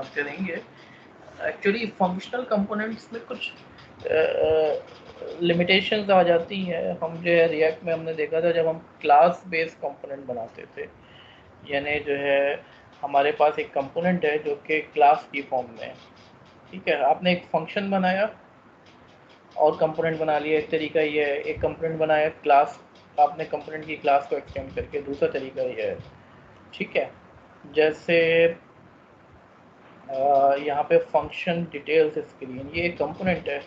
करेंगे। Actually functional components में कुछ लिमिटेशंस आ जाती हैं। हम जो है रिएक्ट में हमने देखा था, जब हम क्लास बेस्ड कंपोनेंट बनाते थे, यानी जो है हमारे पास एक कंपोनेंट है जो कि क्लास की फॉर्म में है। ठीक है, आपने एक फंक्शन बनाया और कंपोनेंट बना लिया। एक तरीका ये है, एक कंपोनेंट बनाया क्लास, आपने कंपोनेंट की क्लास को एक्सटेंड करके। दूसरा तरीका ये है, ठीक है, जैसे यहाँ पे फंक्शन डिटेल्स स्क्रीन, ये एक कंपोनेंट है।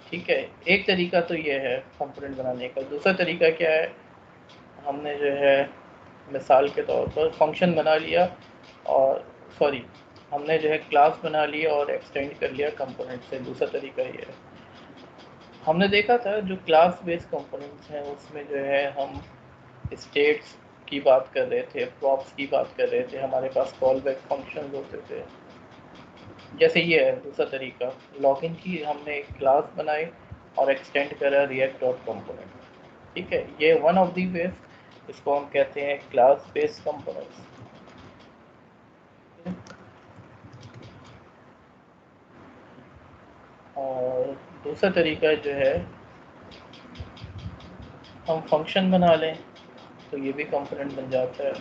ठीक है, एक तरीका तो ये है कंपोनेंट बनाने का। दूसरा तरीका क्या है, हमने जो है मिसाल के तौर पर फंक्शन बना लिया और सॉरी हमने जो है क्लास बना लिया और एक्सटेंड कर लिया कंपोनेंट से। दूसरा तरीका ये है। हमने देखा था जो क्लास बेस्ड कंपोनेंट्स हैं उसमें जो है हम स्टेट्स की बात कर रहे थे, प्रॉप्स की बात कर रहे थे, हमारे पास कॉल बैक फंक्शन होते थे। जैसे ये है दूसरा तरीका, लॉगिन की हमने एक क्लास बनाई और एक्सटेंड करा रिएक्ट डॉट कंपोनेंट। ठीक है, ये वन ऑफ दी वेज, इसको हम कहते हैं क्लास बेस्ड कंपोनेंट्स। और दूसरा तरीका जो है हम फंक्शन बना लें तो ये भी कंपोनेंट बन जाता है,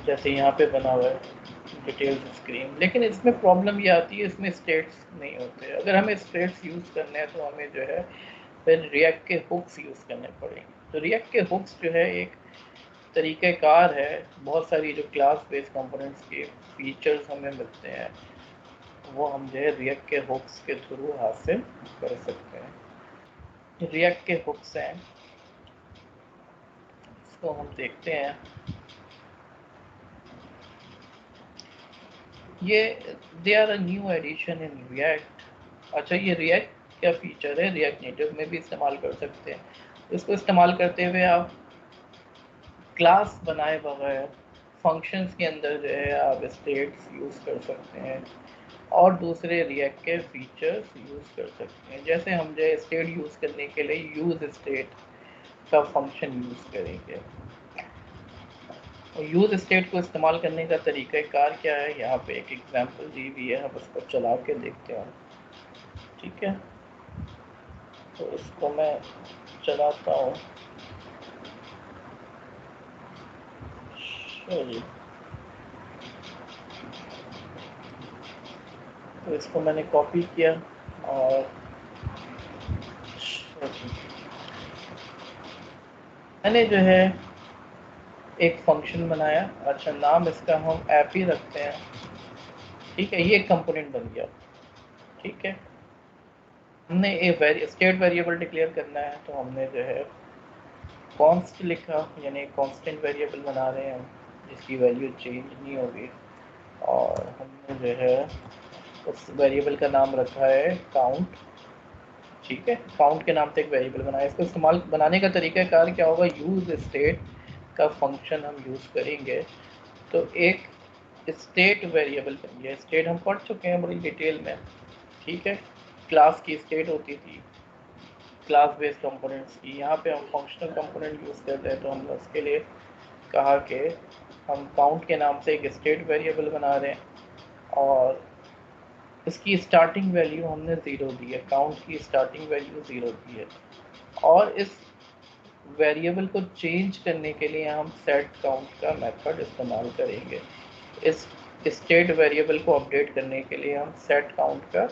जैसे यहाँ पे बना हुआ है डिटेल्स स्क्रीन। लेकिन इसमें प्रॉब्लम ये आती है, इसमें स्टेट्स नहीं होते। अगर हमें स्टेट्स यूज़ करने हैं तो हमें जो है फिर रिएक्ट के हुक्स यूज़ करने पड़ेंगे। तो रिएक्ट के हुक्स जो है एक तरीक़ाकार है। बहुत सारी जो क्लास बेस्ड कंपोनेंट्स के फीचर्स हमें मिलते हैं वो हम जो है रिएक्ट के हुक्स के थ्रू हासिल कर सकते हैं। रिएक्ट के हुक्स हैं, इसको हम देखते हैं। ये they are a new addition in React. अच्छा, ये रिएक्ट क्या फीचर है, रिएक्ट नेटिव में भी इस्तेमाल कर सकते हैं। इसको इस्तेमाल करते हुए आप क्लास बनाए बगैर फंक्शंस के अंदर जो है आप स्टेट्स यूज़ कर सकते हैं और दूसरे रिएक्ट के फीचर्स यूज़ कर सकते हैं। जैसे हम जो है स्टेट यूज़ करने के लिए यूज़ स्टेट का फंक्शन यूज़ करेंगे। और यूज़ स्टेट को इस्तेमाल करने का तरीक़ाकार क्या है, यहाँ पे एक एग्जांपल दी हुई है, हम उसको चला के देखते हैं। ठीक है, तो इसको मैं चलाता हूँ। चलिए, तो इसको मैंने कॉपी किया और मैंने जो है एक फंक्शन बनाया। अच्छा, नाम इसका हम ऐप ही रखते हैं। ठीक है, ये एक कंपोनेंट बन गया। ठीक है, हमने एक स्टेट वेरिएबल डिक्लेयर करना है तो हमने जो है कॉन्स्ट लिखा, यानी कांस्टेंट वेरिएबल बना रहे हैं हम जिसकी वैल्यू चेंज नहीं होगी। और हमने जो है उस वेरिएबल का नाम रखा है काउंट। ठीक है, काउंट के नाम से एक वेरिएबल बनाया। इसको इस्तेमाल बनाने का तरीक़ाकार क्या होगा, यूज़ स्टेट का फंक्शन हम यूज़ करेंगे तो एक स्टेट वेरिएबल बन गया। स्टेट हम पढ़ चुके हैं बड़ी डिटेल में। ठीक है, क्लास की स्टेट होती थी क्लास बेस्ड कंपोनेंट्स की। यहाँ पे हम फंक्शनल कंपोनेंट यूज़ करते हैं तो हमने उसके लिए कहा कि हम काउंट के नाम से एक स्टेट वेरिएबल बना रहे हैं और इसकी स्टार्टिंग वैल्यू हमने 0 दी है। काउंट की स्टार्टिंग वैल्यू 0 दी है और इस वेरिएबल को चेंज करने के लिए हम सेट काउंट का मेथड इस्तेमाल करेंगे। इस स्टेट वेरिएबल को अपडेट करने के लिए हम सेट काउंट का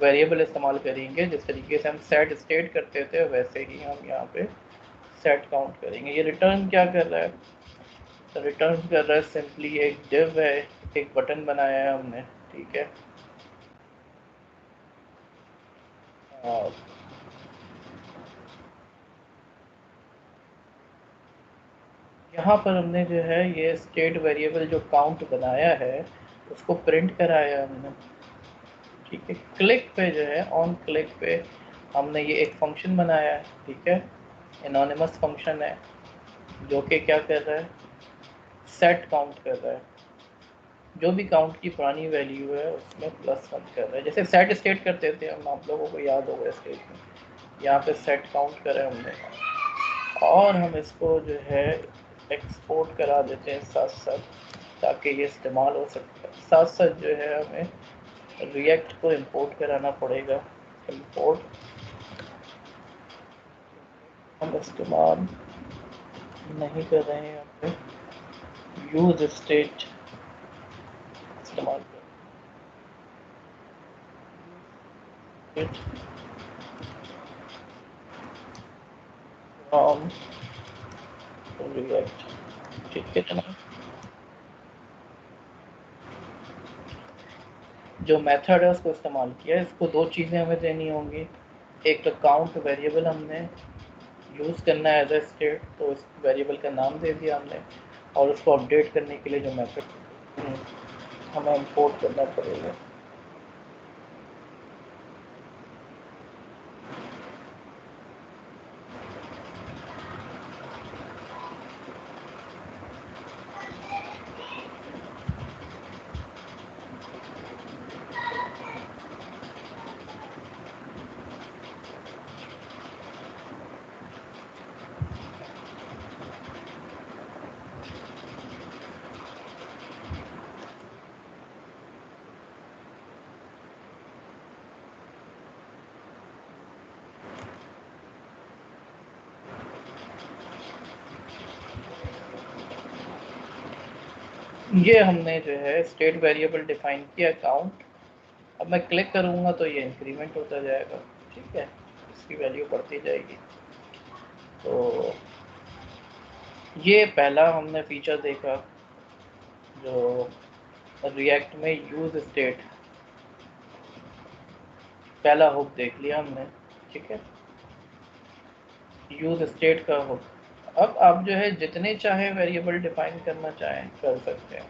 वेरिएबल इस्तेमाल करेंगे। जिस तरीके से हम सेट स्टेट करते थे वैसे ही हम यहाँ पे सेट काउंट करेंगे। ये रिटर्न क्या कर रहा है, रिटर्न कर रहा है सिंपली एक डिव है, एक बटन बनाया है हमने। ठीक है, और यहाँ पर हमने जो है ये स्टेट वेरिएबल जो काउंट बनाया है उसको प्रिंट कराया हमने। ठीक है, क्लिक पे जो है ऑन क्लिक पे हमने ये एक फंक्शन बनाया है। ठीक है, एनोनिमस फंक्शन है जो कि क्या कर रहा है, सेट काउंट कर रहा है। जो भी काउंट की पुरानी वैल्यू है उसमें +1 कर रहा है, जैसे सेट स्टेट करते थे हम, आप लोगों को याद होगा स्टेट में। यहाँ पे सेट काउंट करा हमने और हम इसको जो है एक्सपोर्ट करा देते हैं साथ साथ। ताकि ये इस्तेमाल हो सकता है। साथ साथ जो है हमें रिएक्ट को इंपोर्ट कराना पड़ेगा। इंपोर्ट हम इस्तेमाल नहीं कर रहे हैं, यहाँ पे यूज स्टेट इस्तेमाल कर फ्रॉम रिएक्ट। ठीक है जनाब, जो मेथड है उसको इस्तेमाल किया। इसको दो चीज़ें हमें देनी होंगी। एक तो काउंट वेरिएबल हमने यूज़ करना है एज ए स्टेट, तो उस वेरिएबल का नाम दे दिया हमने, और उसको अपडेट करने के लिए जो मेथड हमें इंपोर्ट करना पड़ेगा। ये हमने जो है स्टेट वेरिएबल डिफाइन किया काउंट। अब मैं क्लिक करूँगा तो ये इंक्रीमेंट होता जाएगा। ठीक है, इसकी वैल्यू बढ़ती जाएगी। तो ये पहला हमने फीचर देखा जो रिएक्ट में यूज स्टेट, पहला हुक देख लिया हमने। ठीक है, यूज स्टेट का हुक। अब आप जो है जितने चाहे वेरिएबल डिफाइन करना चाहें कर सकते हैं।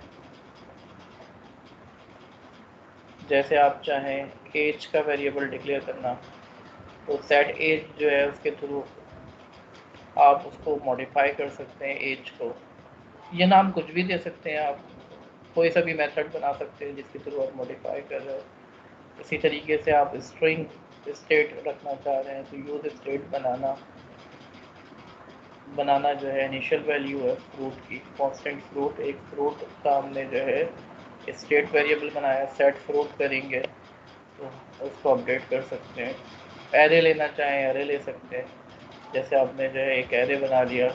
जैसे आप चाहें एज का वेरिएबल डिक्लेयर करना, तो सेट एज जो है उसके थ्रू आप उसको मॉडिफाई कर सकते हैं। एज को ये नाम कुछ भी दे सकते हैं आप, कोई सा भी मेथड बना सकते हैं जिसके थ्रू आप मॉडिफाई कर रहे हो। इसी तरीके से आप स्ट्रिंग स्टेट रखना चाह रहे हैं तो यूज स्टेट बनाना जो है इनिशियल वैल्यू है फ्रूट की, कांस्टेंट फ्रूट। एक फ्रूट का हमने जो है स्टेट वेरिएबल बनाया, सेट फ्रूट करेंगे तो उसको अपडेट कर सकते हैं। एरे लेना चाहें एरे ले सकते हैं, जैसे आपने जो है एक एरे बना लिया।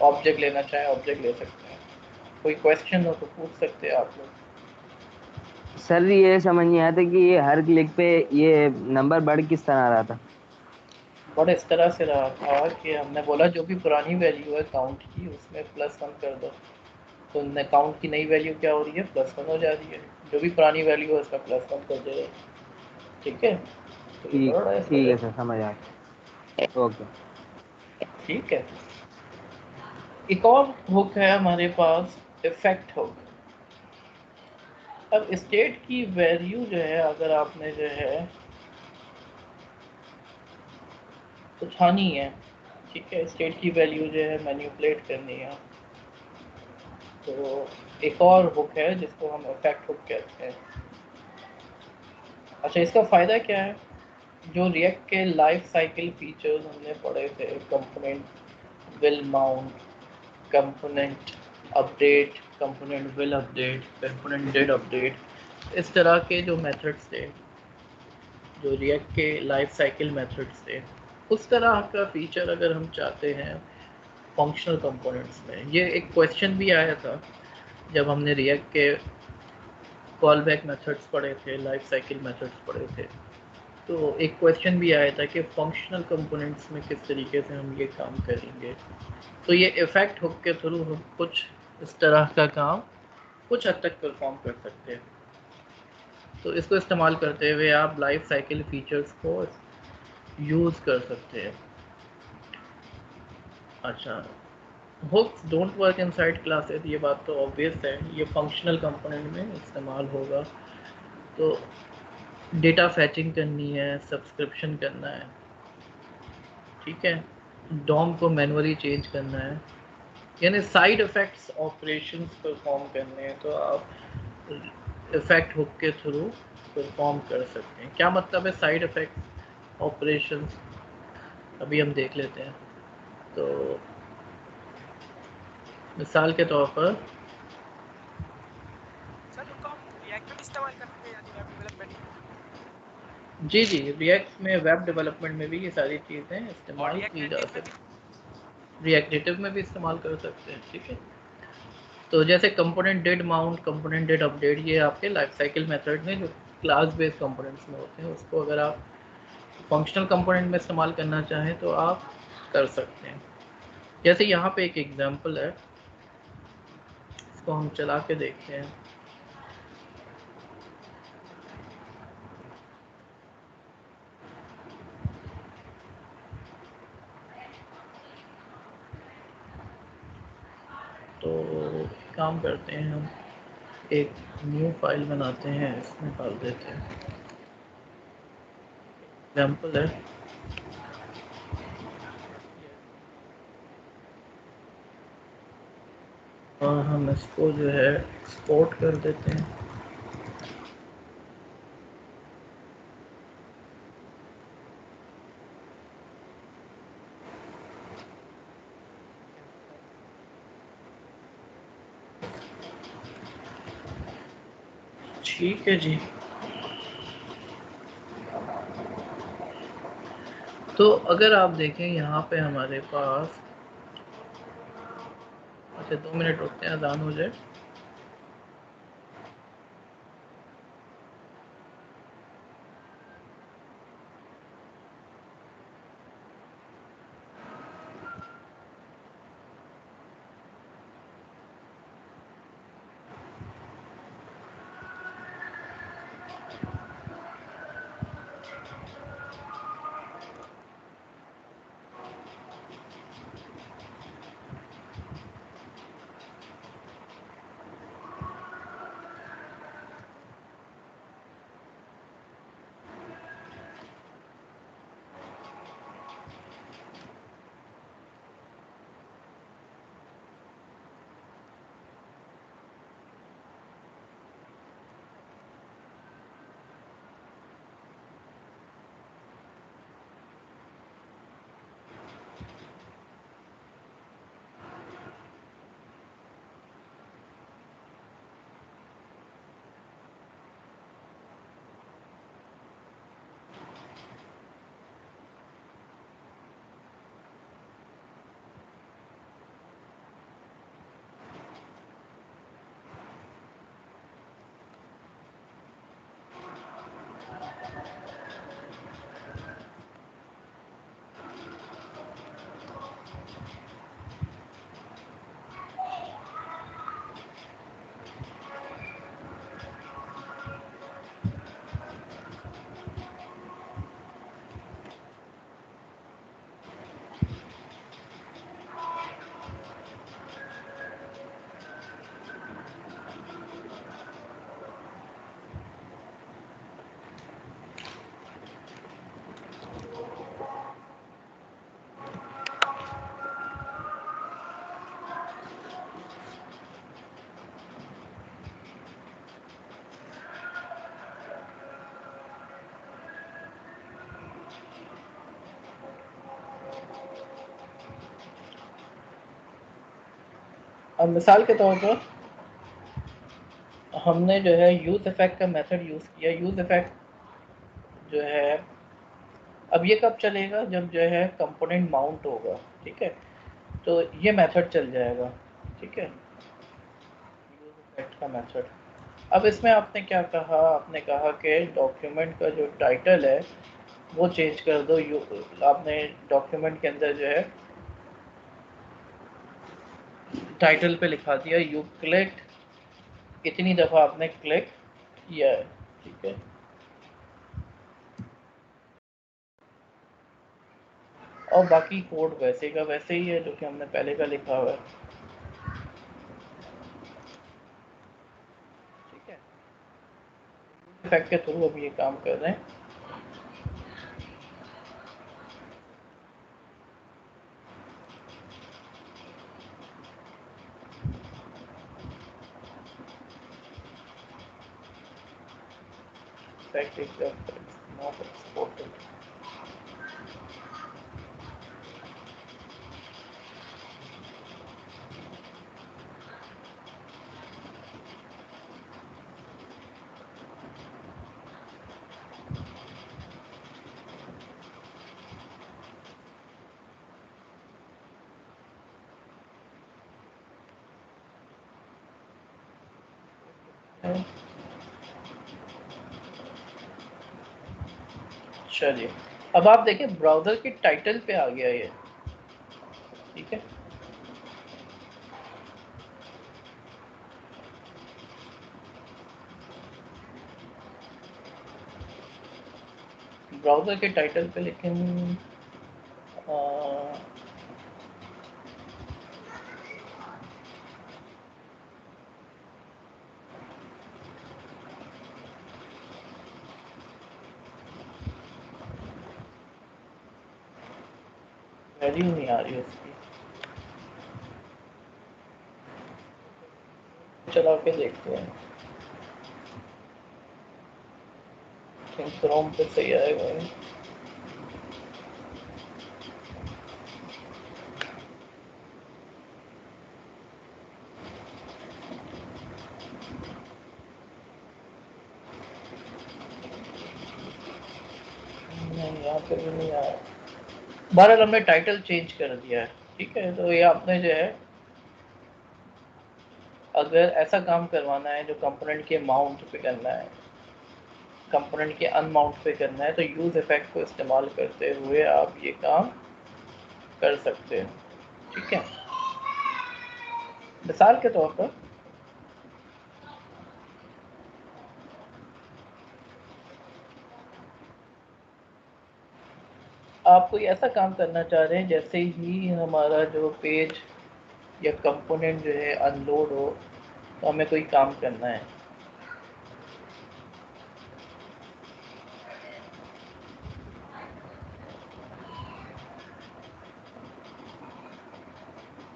ऑब्जेक्ट लेना चाहें ऑब्जेक्ट ले सकते हैं। कोई क्वेश्चन हो तो पूछ सकते हैं आप लोग। सर ये समझ नहीं आया था कि ये हर क्लिक पे ये नंबर बढ़ किस तरह आ रहा था। बट इस तरह से रहा था कि हमने बोला जो भी पुरानी वैल्यू है काउंट की उसमें +1 कर दो, तो काउंट की नई वैल्यू क्या हो रही है, +1 हो जा रही है। जो भी पुरानी वैल्यू है उसका +1 कर दे रहे। ठीक है, तो ये ठीक बड़ा ऐसा ठीक है। है सर, समझ आ गया। ओके। ठीक है, एक और हुक है हमारे पास, इफेक्ट हुक। अब स्टेट की वैल्यू जो है अगर आपने जो है उठानी है, ठीक है, स्टेट की वैल्यू जो है मैनिपुलेट करनी है, तो एक और हुक है जिसको हम इफेक्ट हुक कहते हैं। अच्छा, इसका फ़ायदा क्या है? जो रिएक्ट के लाइफ साइकिल फीचर्स हमने पढ़े थे, component will mount, component update, component will update, component did update, इस तरह के जो मेथड्स थे, जो रिएक्ट के लाइफ साइकिल मेथड्स थे, उस तरह का फीचर अगर हम चाहते हैं फंक्शनल कंपोनेंट्स में। ये एक क्वेश्चन भी आया था जब हमने रिएक्ट के कॉल बैक मेथड्स पढ़े थे, लाइफ साइकिल मेथड्स पढ़े थे, तो एक क्वेश्चन भी आया था कि फंक्शनल कंपोनेंट्स में किस तरीके से हम ये काम करेंगे। तो ये इफेक्ट हुक के थ्रू हम कुछ इस तरह का काम कुछ हद तक परफॉर्म कर सकते हैं। तो इसको इस्तेमाल करते हुए आप लाइफ साइकिल फीचर्स को यूज़ कर सकते हैं। अच्छा, hooks don't work inside classes, ये बात तो ऑब्वियस है, ये फंक्शनल कंपोनेंट में इस्तेमाल होगा। तो डेटा फैचिंग करनी है, सब्सक्रिप्शन करना है, ठीक है, डॉम को मैनुअली चेंज करना है, यानी साइड इफ़ेक्ट्स ऑपरेशंस परफॉर्म करने हैं, तो आप इफ़ेक्ट हुक के थ्रू परफॉर्म कर सकते हैं। क्या मतलब है साइड इफ़ेक्ट्स ऑपरेशंस, अभी हम देख लेते हैं। तो मिसाल के तौर पर रिएक्ट में भी इस्तेमाल करते हैं यानी वेब डेवलपमेंट में? जी जी, रिएक्ट में वेब डेवलपमेंट में भी ये सारी चीज़ें और इस्तेमाल रिएक्ट की जा नेटिव में भी? सकती, रिएक्ट नेटिव में भी इस्तेमाल कर सकते हैं। ठीक है, तो जैसे component dead mount, component dead update, ये आपके लाइफ साइकिल मेथड में जो क्लास बेस्ड कंपोनेंट्स में होते हैं, उसको अगर आप फंक्शनल कंपोनेंट में इस्तेमाल करना चाहें तो आप कर सकते हैं। जैसे यहाँ पे एक एग्जांपल है, इसको हम चला के देखते हैं। तो एक काम करते हैं, हम एक न्यू फाइल बनाते हैं, इसमें डाल देते हैं, एग्जांपल है। और हम इसको जो है एक्सपोर्ट कर देते हैं। ठीक है जी, तो अगर आप देखें यहाँ पे हमारे पास, अच्छा 2 मिनट रुकते हैं, अजान हो जाए। अब मिसाल के तौर पर हमने जो है यूज इफेक्ट का मेथड यूज़ किया। यूज इफेक्ट जो है, अब ये कब चलेगा, जब जो है कंपोनेंट माउंट होगा। ठीक है, तो ये मेथड चल जाएगा। ठीक है, यूज इफेक्ट का मेथड। अब इसमें आपने क्या कहा, आपने कहा कि डॉक्यूमेंट का जो टाइटल है वो चेंज कर दो। आपने डॉक्यूमेंट के अंदर जो है टाइटल पे लिखा दिया यू क्लिक, इतनी दफ़ा आपने क्लिक किया है। ठीक है, और बाकी कोड वैसे का वैसे ही है जो कि हमने पहले का लिखा हुआ है। ठीक है, इफेक्ट के थ्रू अभी ये काम कर रहे हैं। Effect is not exported। चलिए अब आप देखें ब्राउज़र के टाइटल पे आ गया ये, ठीक है। ब्राउज़र के टाइटल पे, लेकिन वैल्यू नहीं आ रही उसकी, चला के देखते हैं। क्रोम पे सही आएगा ये। नहीं यहाँ पे भी नहीं आया। बहरहाल हमने टाइटल चेंज कर दिया है, ठीक है। तो ये आपने जो है अगर ऐसा काम करवाना है जो कंपोनेंट के माउंट पे करना है, कंपोनेंट के अनमाउंट पे करना है, तो यूज़ इफेक्ट को इस्तेमाल करते हुए आप ये काम कर सकते हैं, ठीक है। मिसाल के तौर पर आप कोई ऐसा काम करना चाह रहे हैं जैसे ही हमारा जो पेज या कंपोनेंट जो है अनलोड हो, तो हमें कोई काम करना है।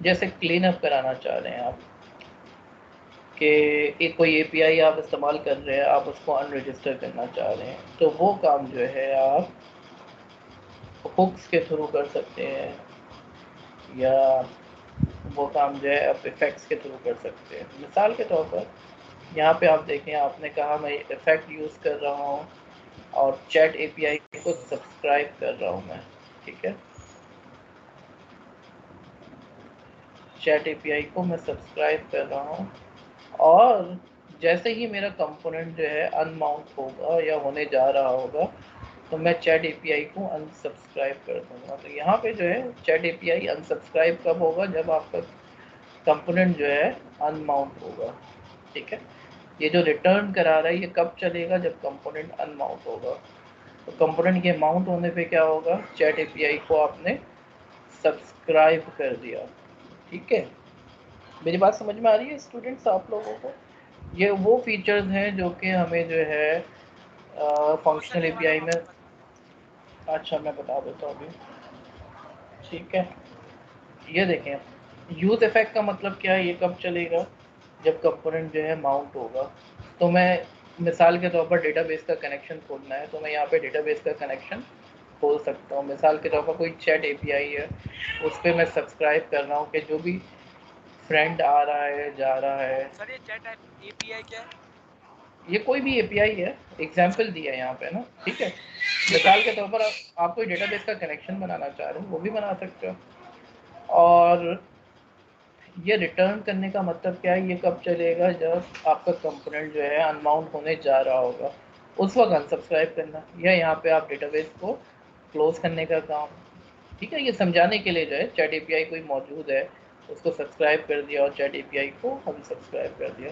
जैसे क्लीन अप कराना चाह रहे हैं आप कि एक कोई एपीआई आप इस्तेमाल कर रहे हैं, आप उसको अनरजिस्टर करना चाह रहे हैं, तो वो काम जो है आप हुक्स के थ्रू कर सकते हैं, या वो काम जो है आप इफ़ेक्ट्स के थ्रू कर सकते हैं। मिसाल के तौर पर यहाँ पे आप देखें, आपने कहा मैं इफ़ेक्ट यूज़ कर रहा हूँ और चैट एपीआई को सब्सक्राइब कर रहा हूँ मैं, ठीक है। चैट एपीआई को मैं सब्सक्राइब कर रहा हूँ, और जैसे ही मेरा कंपोनेंट जो है अनमाउंट होगा या होने जा रहा होगा, तो मैं चैट एपीआई को अनसब्सक्राइब कर दूँगा। तो यहाँ पे जो है चैट एपीआई अनसब्सक्राइब कब होगा, जब आपका कंपोनेंट जो है अनमाउंट होगा, ठीक है। ये जो रिटर्न करा रहा है ये कब चलेगा, जब कंपोनेंट अनमाउंट होगा। तो कंपोनेंट के माउंट होने पे क्या होगा, चैट एपीआई को आपने सब्सक्राइब कर दिया, ठीक है। मेरी बात समझ में आ रही है स्टूडेंट्स आप लोगों को? ये वो फीचर्स हैं जो कि हमें जो है तो सर फंक्शनल ये वाला एपीआई में। वापस बता। अच्छा मैं बता देता हूँ अभी, ठीक है। ये देखें, यूज़ इफेक्ट का मतलब क्या है, ये कब चलेगा, जब कंपोनेंट जो है माउंट होगा। तो मैं मिसाल के तौर पर डेटाबेस का कनेक्शन खोलना है, तो मैं यहाँ पे डेटाबेस का कनेक्शन खोल सकता हूँ। मिसाल के तौर पर कोई चैट एपीआई है, उस पर मैं सब्सक्राइब कर रहा हूँ कि जो भी फ्रेंड आ रहा है जा रहा है, सर ये चैट एपीआई क्या है? ये कोई भी एपीआई है, एग्जाम्पल दिया है यहाँ पे ना, ठीक है। मिसाल के तौर पर आप कोई डेटाबेस का कनेक्शन बनाना चाह रहे हो, वो भी बना सकते हो। और ये रिटर्न करने का मतलब क्या है, ये कब चलेगा, जब आपका कंपोनेंट जो है अनमाउंट होने जा रहा होगा, उस वक्त अनसब्सक्राइब करना, या यहाँ पे आप डेटाबेस को क्लोज करने का काम, ठीक है। ये समझाने के लिए जो है चैट एपीआई कोई मौजूद है, उसको सब्सक्राइब कर दिया और चैट एपीआई को अनसब्सक्राइब कर दिया,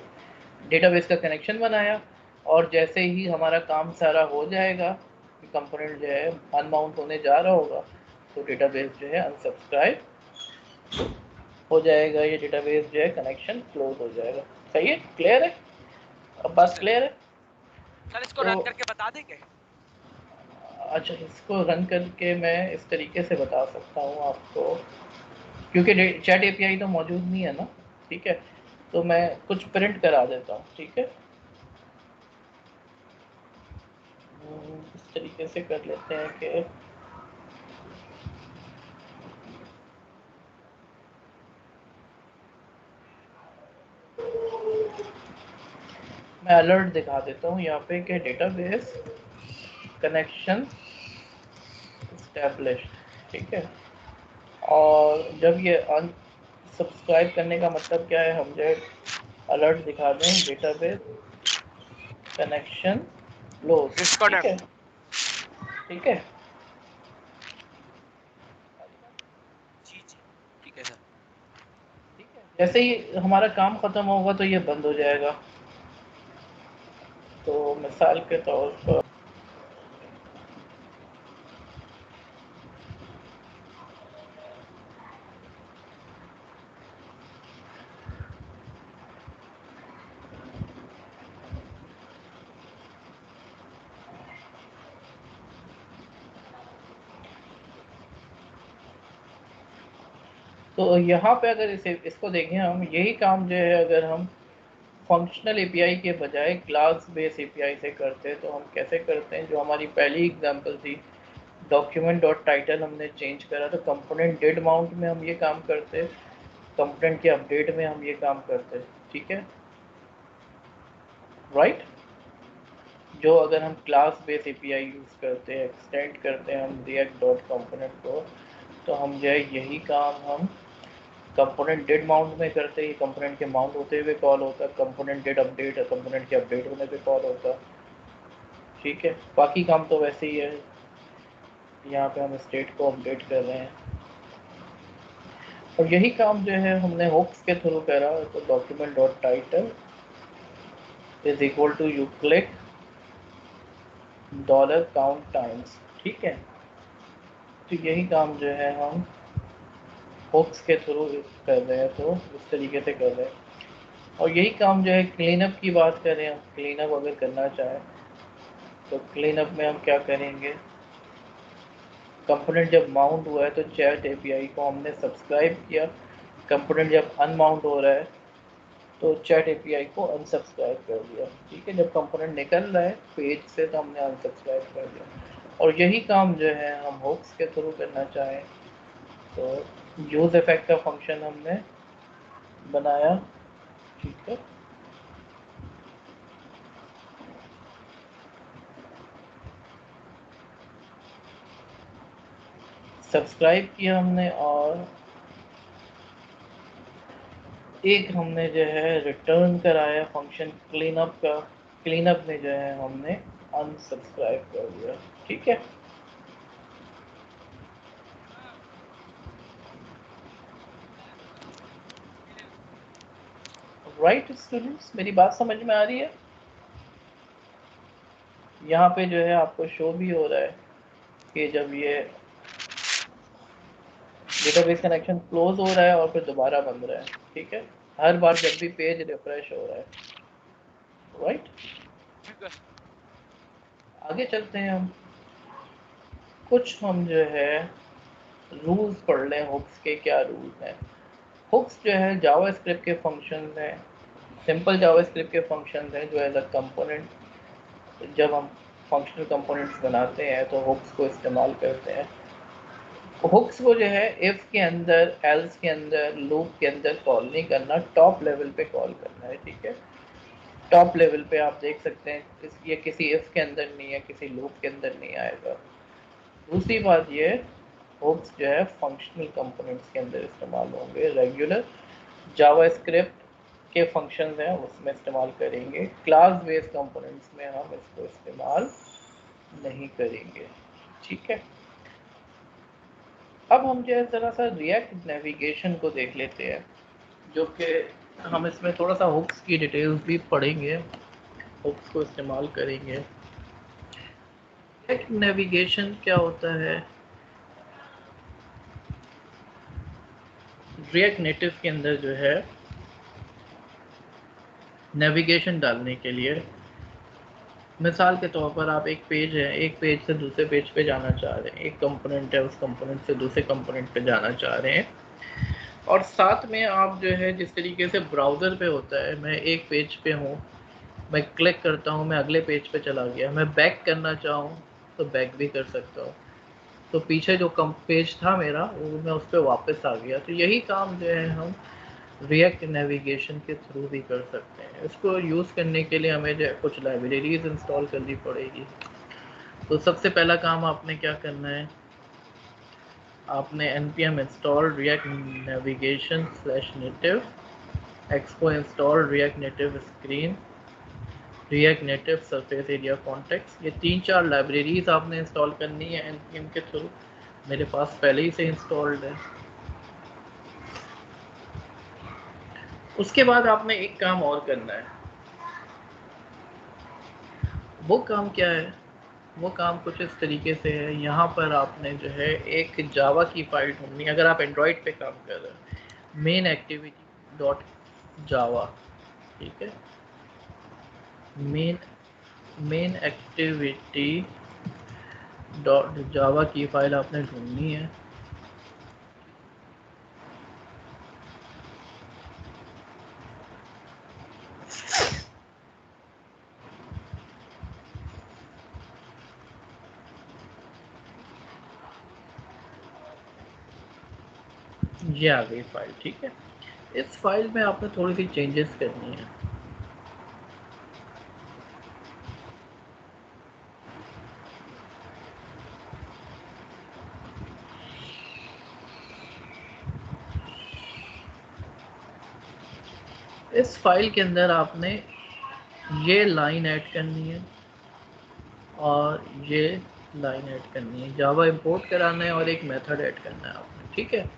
डेटाबेस का कनेक्शन बनाया, और जैसे ही हमारा काम सारा हो जाएगा, कंपोनेंट जो है अनमाउंट होने जा रहा होगा, तो डेटाबेस जो है अनसब्सक्राइब हो जाएगा, ये डेटाबेस जो है कनेक्शन क्लोज हो जाएगा। सही है, क्लियर है, अब जी बात सर। क्लियर है। सर इसको तो रन करके बता देंगे? अच्छा, इसको रन करके मैं इस तरीके से बता सकता हूँ आपको, क्योंकि चैट एपीआई तो मौजूद नहीं है ना, ठीक है। तो मैं कुछ प्रिंट करा देता हूँ, ठीक है। इस तरीके से कर लेते हैं कि मैं अलर्ट दिखा देता हूँ यहाँ पे कि डेटाबेस कनेक्शन इस्टेब्लिश, ठीक है। और जब ये अनसब्सक्राइब करने का मतलब क्या है, हम जो अलर्ट दिखा दें डेटाबेस कनेक्शन क्लोज, ठीक है। डिस्कनेक्ट। ठीक है। जी जी ठीक है सर। ठीक है, जैसे ही हमारा काम खत्म होगा तो ये बंद हो जाएगा। तो मिसाल के तौर पर तो यहाँ पे अगर इसको देखें हम, यही काम जो है अगर हम फंक्शनल एपीआई के बजाय क्लास बेस एपीआई से करते हैं तो हम कैसे करते हैं। जो हमारी पहली एग्जांपल थी, डॉक्यूमेंट डॉट टाइटल हमने चेंज करा तो कंपोनेंट डेट माउंट में हम ये काम करते, कंपोनेंट के अपडेट में हम ये काम करते। ठीक है, राइट। जो अगर हम क्लास बेस एपीआई यूज़ करते हैं, एक्सटेंड करते हैं हम रिएक्ट डॉट कंपोनेंट को, तो हम जो है यही काम हम कंपोनेंट डेट माउंट में करते ही कंपोनेंट के माउंट होते हुए कॉल होता, कंपोनेंट डेट अपडेट कंपोनेंट के अपडेट होने पे कॉल होता। ठीक है, बाकी काम तो वैसे ही है। यहाँ पे हम स्टेट को अपडेट कर रहे हैं और यही काम जो है हमने हुक्स के थ्रू करा। तो document dot title is equal to you click dollar count times. ठीक है, तो यही काम जो है हम हुक्स के थ्रू कर रहे हैं, तो इस तरीके से कर रहे हैं। और यही काम जो है क्लीनअप की बात करें, हम क्लीनअप अगर करना चाहें तो क्लीनअप में हम क्या करेंगे। कंपोनेंट जब माउंट हुआ है तो चैट एपीआई को हमने सब्सक्राइब किया, कंपोनेंट जब अनमाउंट हो रहा है तो चैट एपीआई को अनसब्सक्राइब कर दिया। ठीक है, जब कंपोनेंट निकल रहा है पेज से तो हमने अनसब्सक्राइब कर दिया। और यही काम जो है हम हुक्स के थ्रू करना चाहें तो यूज इफेक्ट का फंक्शन हमने बनाया। ठीक है, सब्सक्राइब किया हमने और एक हमने जो है रिटर्न कराया फंक्शन क्लीनअप का। क्लीनअप में जो है हमने अनसब्सक्राइब कर दिया। ठीक है, राइट स्टूडेंट्स, मेरी बात समझ में आ रही है। यहाँ पे जो है आपको शो भी हो रहा है कि जब ये डेटाबेस कनेक्शन क्लोज हो रहा है और फिर दोबारा बंद रहा है। ठीक है, हर बार जब भी पेज रिफ्रेश हो रहा है, राइट। ठीक है। आगे चलते हैं हम, कुछ हम जो है रूल्स पढ़ लें हुक्स के। क्या रूल्स हैं। हुक्स जो है जावास्क्रिप्ट के फंक्शंस हैं, सिंपल जावास्क्रिप्ट के फंक्शंस हैं जो एज अ कंपोनेंट जब हम फंक्शनल कंपोनेंट्स बनाते हैं तो हुक्स को इस्तेमाल करते हैं। हुक्स को जो है इफ़ के अंदर, एल्स के अंदर, लूप के अंदर कॉल नहीं करना, टॉप लेवल पे कॉल करना है। ठीक है, टॉप लेवल पे आप देख सकते हैं ये किसी इफ़ के अंदर नहीं है, किसी लूप के अंदर नहीं आएगा। दूसरी बात ये, हुक्स जो है फंक्शनल कंपोनेंट्स के अंदर इस्तेमाल होंगे, रेगुलर जावास्क्रिप्ट के फंक्शंस हैं उसमें इस्तेमाल करेंगे। क्लास बेस्ड कंपोनेंट्स में हम इसको इस्तेमाल नहीं करेंगे। ठीक है, अब हम जो है ज़रा सा रिएक्ट नेविगेशन को देख लेते हैं, जो कि हम इसमें थोड़ा सा हुक्स की डिटेल्स भी पढ़ेंगे, हुक्स को इस्तेमाल करेंगे। रिएक्ट नेविगेशन क्या होता है। रिएक्ट नेटिव के अंदर जो है नेविगेशन डालने के लिए, मिसाल के तौर पर आप एक पेज है, एक पेज से दूसरे पेज पे जाना चाह रहे हैं, एक कंपोनेंट है उस कंपोनेंट से दूसरे कंपोनेंट पे जाना चाह रहे हैं, और साथ में आप जो है जिस तरीके से ब्राउज़र पे होता है, मैं एक पेज पे हूँ, मैं क्लिक करता हूँ, मैं अगले पेज पे चला गया, मैं बैक करना चाहूँ तो बैक भी कर सकता हूँ, तो पीछे जो कम पेज था मेरा वो मैं उस पर वापस आ गया। तो यही काम जो है हम रिएक्ट नेविगेशन के थ्रू भी कर सकते हैं। इसको यूज़ करने के लिए हमें जो कुछ लाइब्रेरीज इंस्टॉल करनी पड़ेगी। तो सबसे पहला काम आपने क्या करना है, आपने npm install react navigation /native expo install react native screen react native, surface area context, ये 3-4 लाइब्रेरीज आपने इंस्टॉल करनी है npm के थ्रू। मेरे पास पहले ही से इंस्टॉल्ड है। उसके बाद आपने एक काम और करना है। वो काम क्या है? वो काम कुछ इस तरीके से है। यहाँ पर आपने जो है एक जावा की फाइल ढूंढनी है। अगर आप एंड्रॉयड पे काम कर रहे हैं, मेन एक्टिविटी डॉट जावा, ठीक है, मेन मेन एक्टिविटी डॉट जावा की फाइल आपने ढूंढनी है। ये आ गई फाइल, ठीक है। इस फाइल में आपने थोड़ी सी चेंजेस करनी है। इस फाइल के अंदर आपने ये लाइन ऐड करनी है और ये लाइन ऐड करनी है। जावा इंपोर्ट कराना है और एक मेथड ऐड करना है आपने, ठीक है।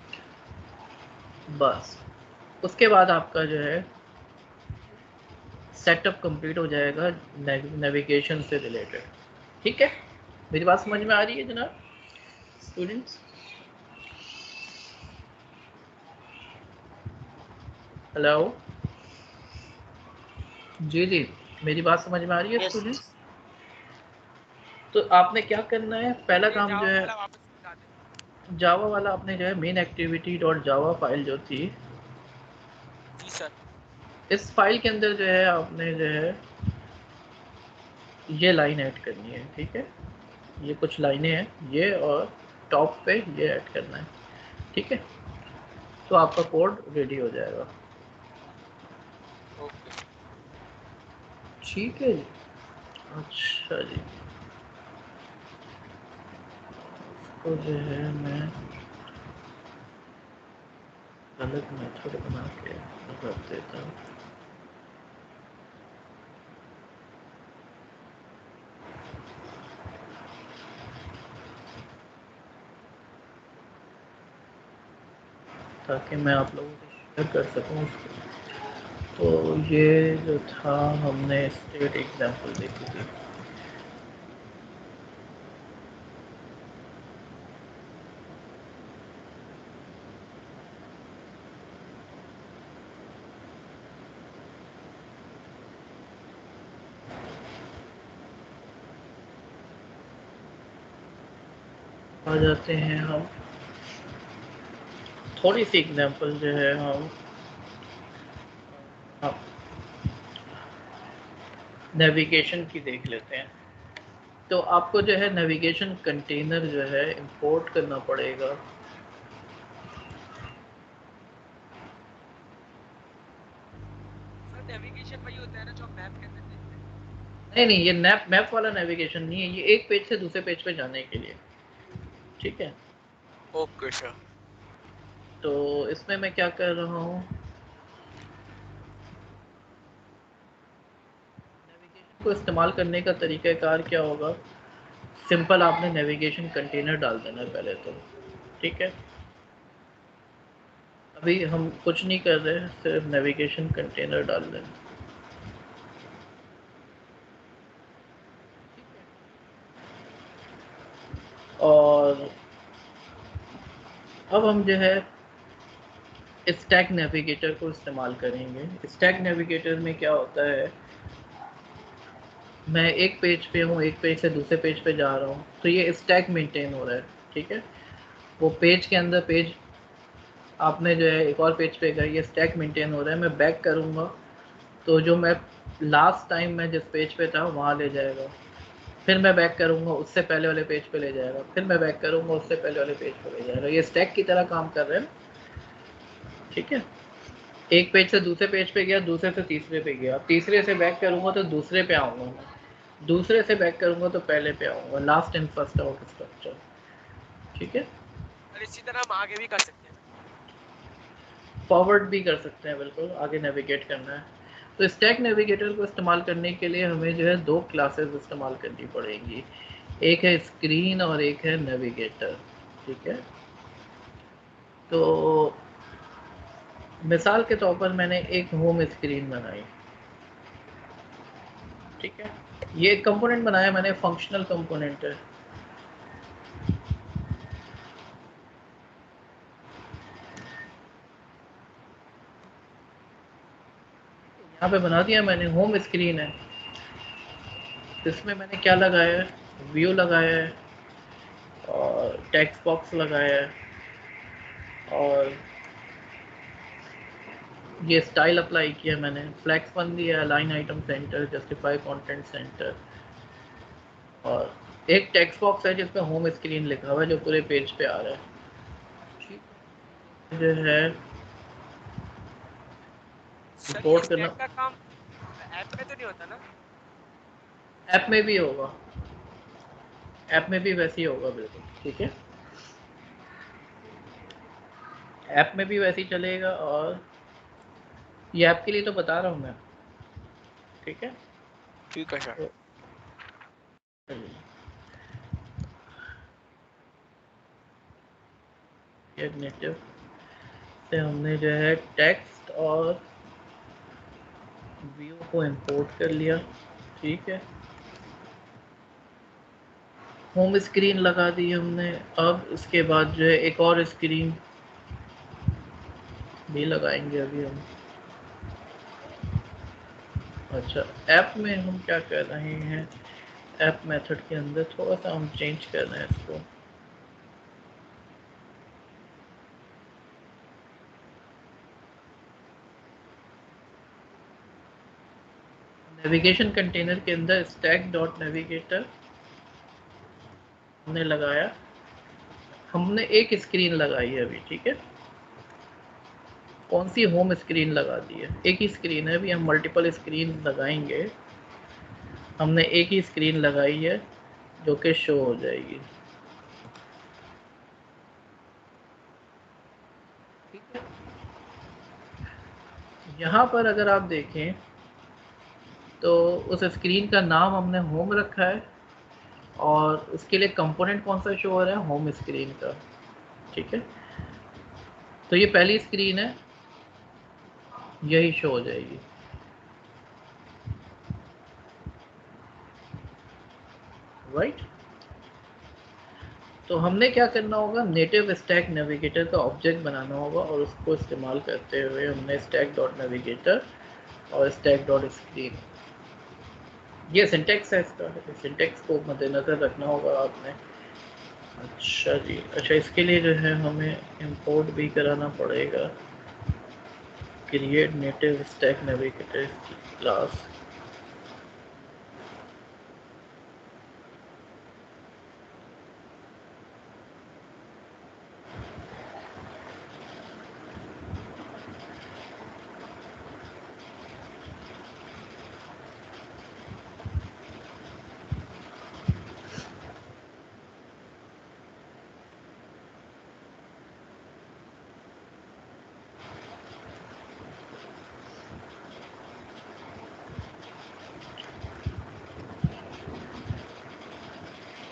बस उसके बाद आपका जो है सेटअप कंप्लीट हो जाएगा नेविगेशन से रिलेटेड, ठीक है। मेरी बात समझ में आ रही है जनाब स्टूडेंट्स? हेलो जी जी, मेरी बात समझ में आ रही है स्टूडेंट्स? तो आपने क्या करना है, पहला काम जो है जावा वाला, आपने जो है main activity dot Java file जो थी, जी सर। इस फाइल के अंदर जो है आपने जो है ये लाइन ऐड करनी है, ठीक है। ये कुछ लाइनें हैं ये, और टॉप पे ये ऐड करना है, ठीक है। तो आपका कोड रेडी हो जाएगा, ओके। ठीक है जी। अच्छा जी, तो जो है मैं अलग मेथड बना के रख देता हूँ। ताकि मैं आप लोगों को शेयर कर सकूँ उसको। तो ये जो था, हमने स्टेट एग्जांपल देखी थी। आ जाते हैं हम, थोड़ी सी एग्जांपल जो है हम नेविगेशन की देख लेते हैं। तो आपको जो है नेविगेशन कंटेनर जो है इंपोर्ट करना पड़ेगा। सर नेविगेशन वही होता है ना जो हम मैप के अंदर देखते हैं? नहीं नहीं, ये मैप मैप वाला नेविगेशन नहीं है, ये एक पेज से दूसरे पेज पे जाने के लिए, ठीक है। Okay sir. तो इसमें मैं क्या कर रहा हूँ, नेविगेशन को इस्तेमाल करने का तरीक़ाकार क्या होगा। सिंपल, आपने नेविगेशन कंटेनर डाल देना है पहले तो, ठीक है। अभी हम कुछ नहीं कर रहे, सिर्फ नेविगेशन कंटेनर डाल दें। और अब हम जो है स्टैक नेविगेटर को इस्तेमाल करेंगे। स्टैक नेविगेटर में क्या होता है, मैं एक पेज पे हूँ, एक पेज से दूसरे पेज पे जा रहा हूँ, तो ये स्टैक मेंटेन हो रहा है, ठीक है। वो पेज के अंदर पेज, आपने जो है एक और पेज पे गए, ये स्टैक मेंटेन हो रहा है। मैं बैक करूँगा तो जो मैं लास्ट टाइम मैं जिस पेज पे था वहाँ ले जाएगा। फिर मैं बैक करूँगा, उससे पहले वाले पेज पे ले जाएगा। फिर मैं बैक करूँगा, उससे पहले वाले पेज पे ले जाएगा। ये स्टैक की तरह काम कर रहे हैं, ठीक है। एक पेज से दूसरे पेज पे गया, दूसरे से तीसरे पे गया, तीसरे से बैक करूँगा तो दूसरे पे आऊँगा मैं, दूसरे से बैक करूँगा तो पहले पे आऊँगा। Last in first out structure, ठीक है। और इसी तरह हम आगे भी कर सकते हैं। फॉरवर्ड भी कर सकते हैं, बिल्कुल आगे नेविगेट करना है। तो स्टैक नेविगेटर को इस्तेमाल करने के लिए हमें जो है दो क्लासेस इस्तेमाल करनी पड़ेंगी, एक है स्क्रीन और एक है नेविगेटर। ठीक है, तो मिसाल के तौर पर मैंने एक होम स्क्रीन बनाई। ठीक है, ये एक कंपोनेंट बनाया मैंने, फंक्शनल कंपोनेंट है। यहाँ पे बना दिया मैंने, होम स्क्रीन है, इसमें मैंने क्या लगाया है, व्यू लगाया है और टेक्स्ट बॉक्स लगाया है और ये स्टाइल अप्लाई किया मैंने, फ्लैक्स वन दिया, line item centre, justify content centre, और एक टेक्स्ट बॉक्स है जिसमें होम स्क्रीन लिखा हुआ है जो पूरे पेज पे आ रहा है। ठीक है, जो है सर ये इंपोर्ट करना, स्टैक का काम ऐप में तो नहीं होता ना? ऐप में भी होगा, ऐप में भी वैसे ही होगा बिल्कुल। ठीक है, ऐप में भी वैसे ही चलेगा, और ये ऐप के लिए तो बता रहा हूँ मैं। ठीक है, ठीक है सर। तो चलिए, ये नेटिव से हमने जो है टेक्स्ट और व्यू को इंपोर्ट कर लिया। ठीक है, होम स्क्रीन लगा दी हमने। अब इसके बाद जो है एक और स्क्रीन भी लगाएंगे अभी हम। अच्छा, ऐप में हम क्या कर रहे हैं, ऐप मेथड के अंदर थोड़ा सा हम चेंज कर रहे हैं इसको। नेविगेशन कंटेनर के अंदर स्टैक डॉट नेविगेटर हमने लगाया, हमने एक स्क्रीन लगाई है अभी। ठीक है, कौन सी, होम स्क्रीन लगा दी है, एक ही स्क्रीन है, अभी हम मल्टीपल स्क्रीन लगाएंगे। हमने एक ही स्क्रीन लगाई है जो कि शो हो जाएगी। ठीक है, यहाँ पर अगर आप देखें तो उस स्क्रीन का नाम हमने होम रखा है और उसके लिए कंपोनेंट कौन सा शो हो रहा है, होम स्क्रीन का। ठीक है, तो ये पहली स्क्रीन है, यही शो हो जाएगी। राइट, तो हमने क्या करना होगा, नेटिव स्टैक नेविगेटर का ऑब्जेक्ट बनाना होगा और उसको इस्तेमाल करते हुए हमने स्टैक डॉट नेविगेटर और स्टैक डॉट स्क्रीन, ये सिंटेक्स है इसका, सिंटेक्स को मद्देनज़र रखना होगा आपने। अच्छा जी, अच्छा, इसके लिए जो है हमें इंपोर्ट भी कराना पड़ेगा, क्रिएट नेटिव स्टैक नेविगेटर की क्लास।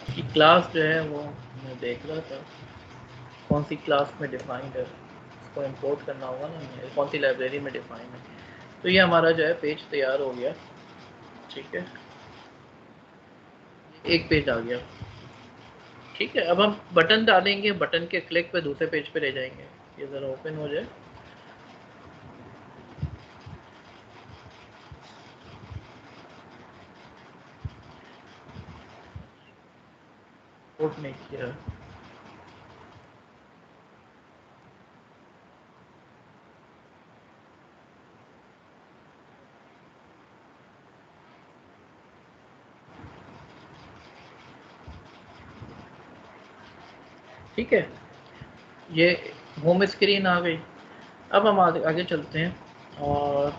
की क्लास जो है वो मैं देख रहा था कौन सी क्लास में डिफाइंड है, इसको इंपोर्ट करना होगा ना हमें, कौन सी लाइब्रेरी में डिफाइन है। तो ये हमारा जो है पेज तैयार हो गया। ठीक है, एक पेज आ गया। ठीक है, अब हम बटन डालेंगे, बटन के क्लिक पे दूसरे पेज पे ले जाएंगे। ये ज़रा ओपन हो जाए। इंपोर्ट नहीं किया, ठीक है, ये होम स्क्रीन आ गई। अब हम आगे चलते हैं और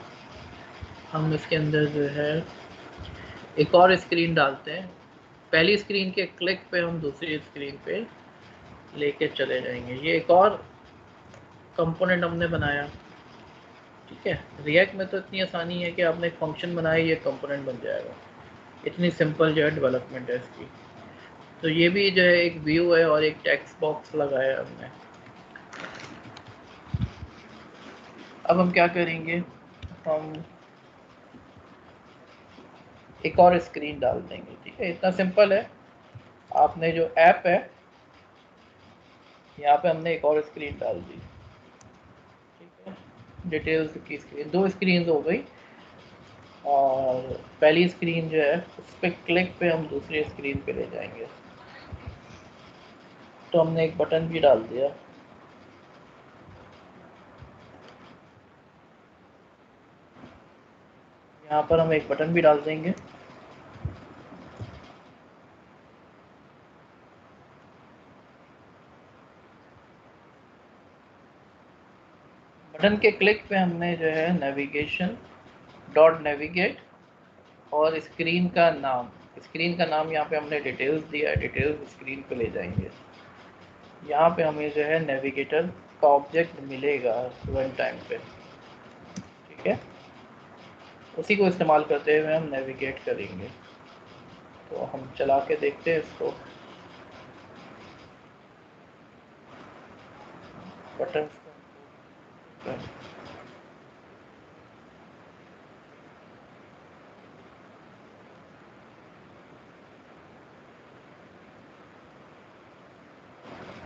हम इसके अंदर जो है एक और स्क्रीन डालते हैं। पहली स्क्रीन के क्लिक पे हम दूसरी स्क्रीन पे लेके चले जाएंगे। ये एक और कंपोनेंट हमने बनाया। ठीक है, रिएक्ट में तो इतनी आसानी है कि आपने एक फंक्शन बनाया, ये कंपोनेंट बन जाएगा। इतनी सिंपल जो है डेवलपमेंट है इसकी। तो ये भी जो है एक व्यू है और एक टेक्स्ट बॉक्स लगाया हमने। अब हम क्या करेंगे, हम एक और स्क्रीन डाल देंगे। ठीक है, इतना सिंपल है। आपने जो ऐप है यहाँ पे हमने एक और स्क्रीन डाल दी। ठीक है, डिटेल्स की स्क्रीन, 2 स्क्रीन हो गई। और पहली स्क्रीन जो है उस पर क्लिक पे हम दूसरी स्क्रीन पे ले जाएंगे। तो हमने एक बटन भी डाल दिया। यहाँ पर हम एक बटन भी डाल देंगे। बटन के क्लिक पे हमने जो है नेविगेशन डॉट नेविगेट और स्क्रीन का नाम यहाँ पे हमने डिटेल्स दिया है, डिटेल्स स्क्रीन पे ले जाएंगे। यहाँ पे हमें जो है नेविगेटर का ऑब्जेक्ट मिलेगा रन टाइम पे। ठीक है, उसी को इस्तेमाल करते हुए हम नेविगेट करेंगे। तो हम चला के देखते हैं इसको। बटन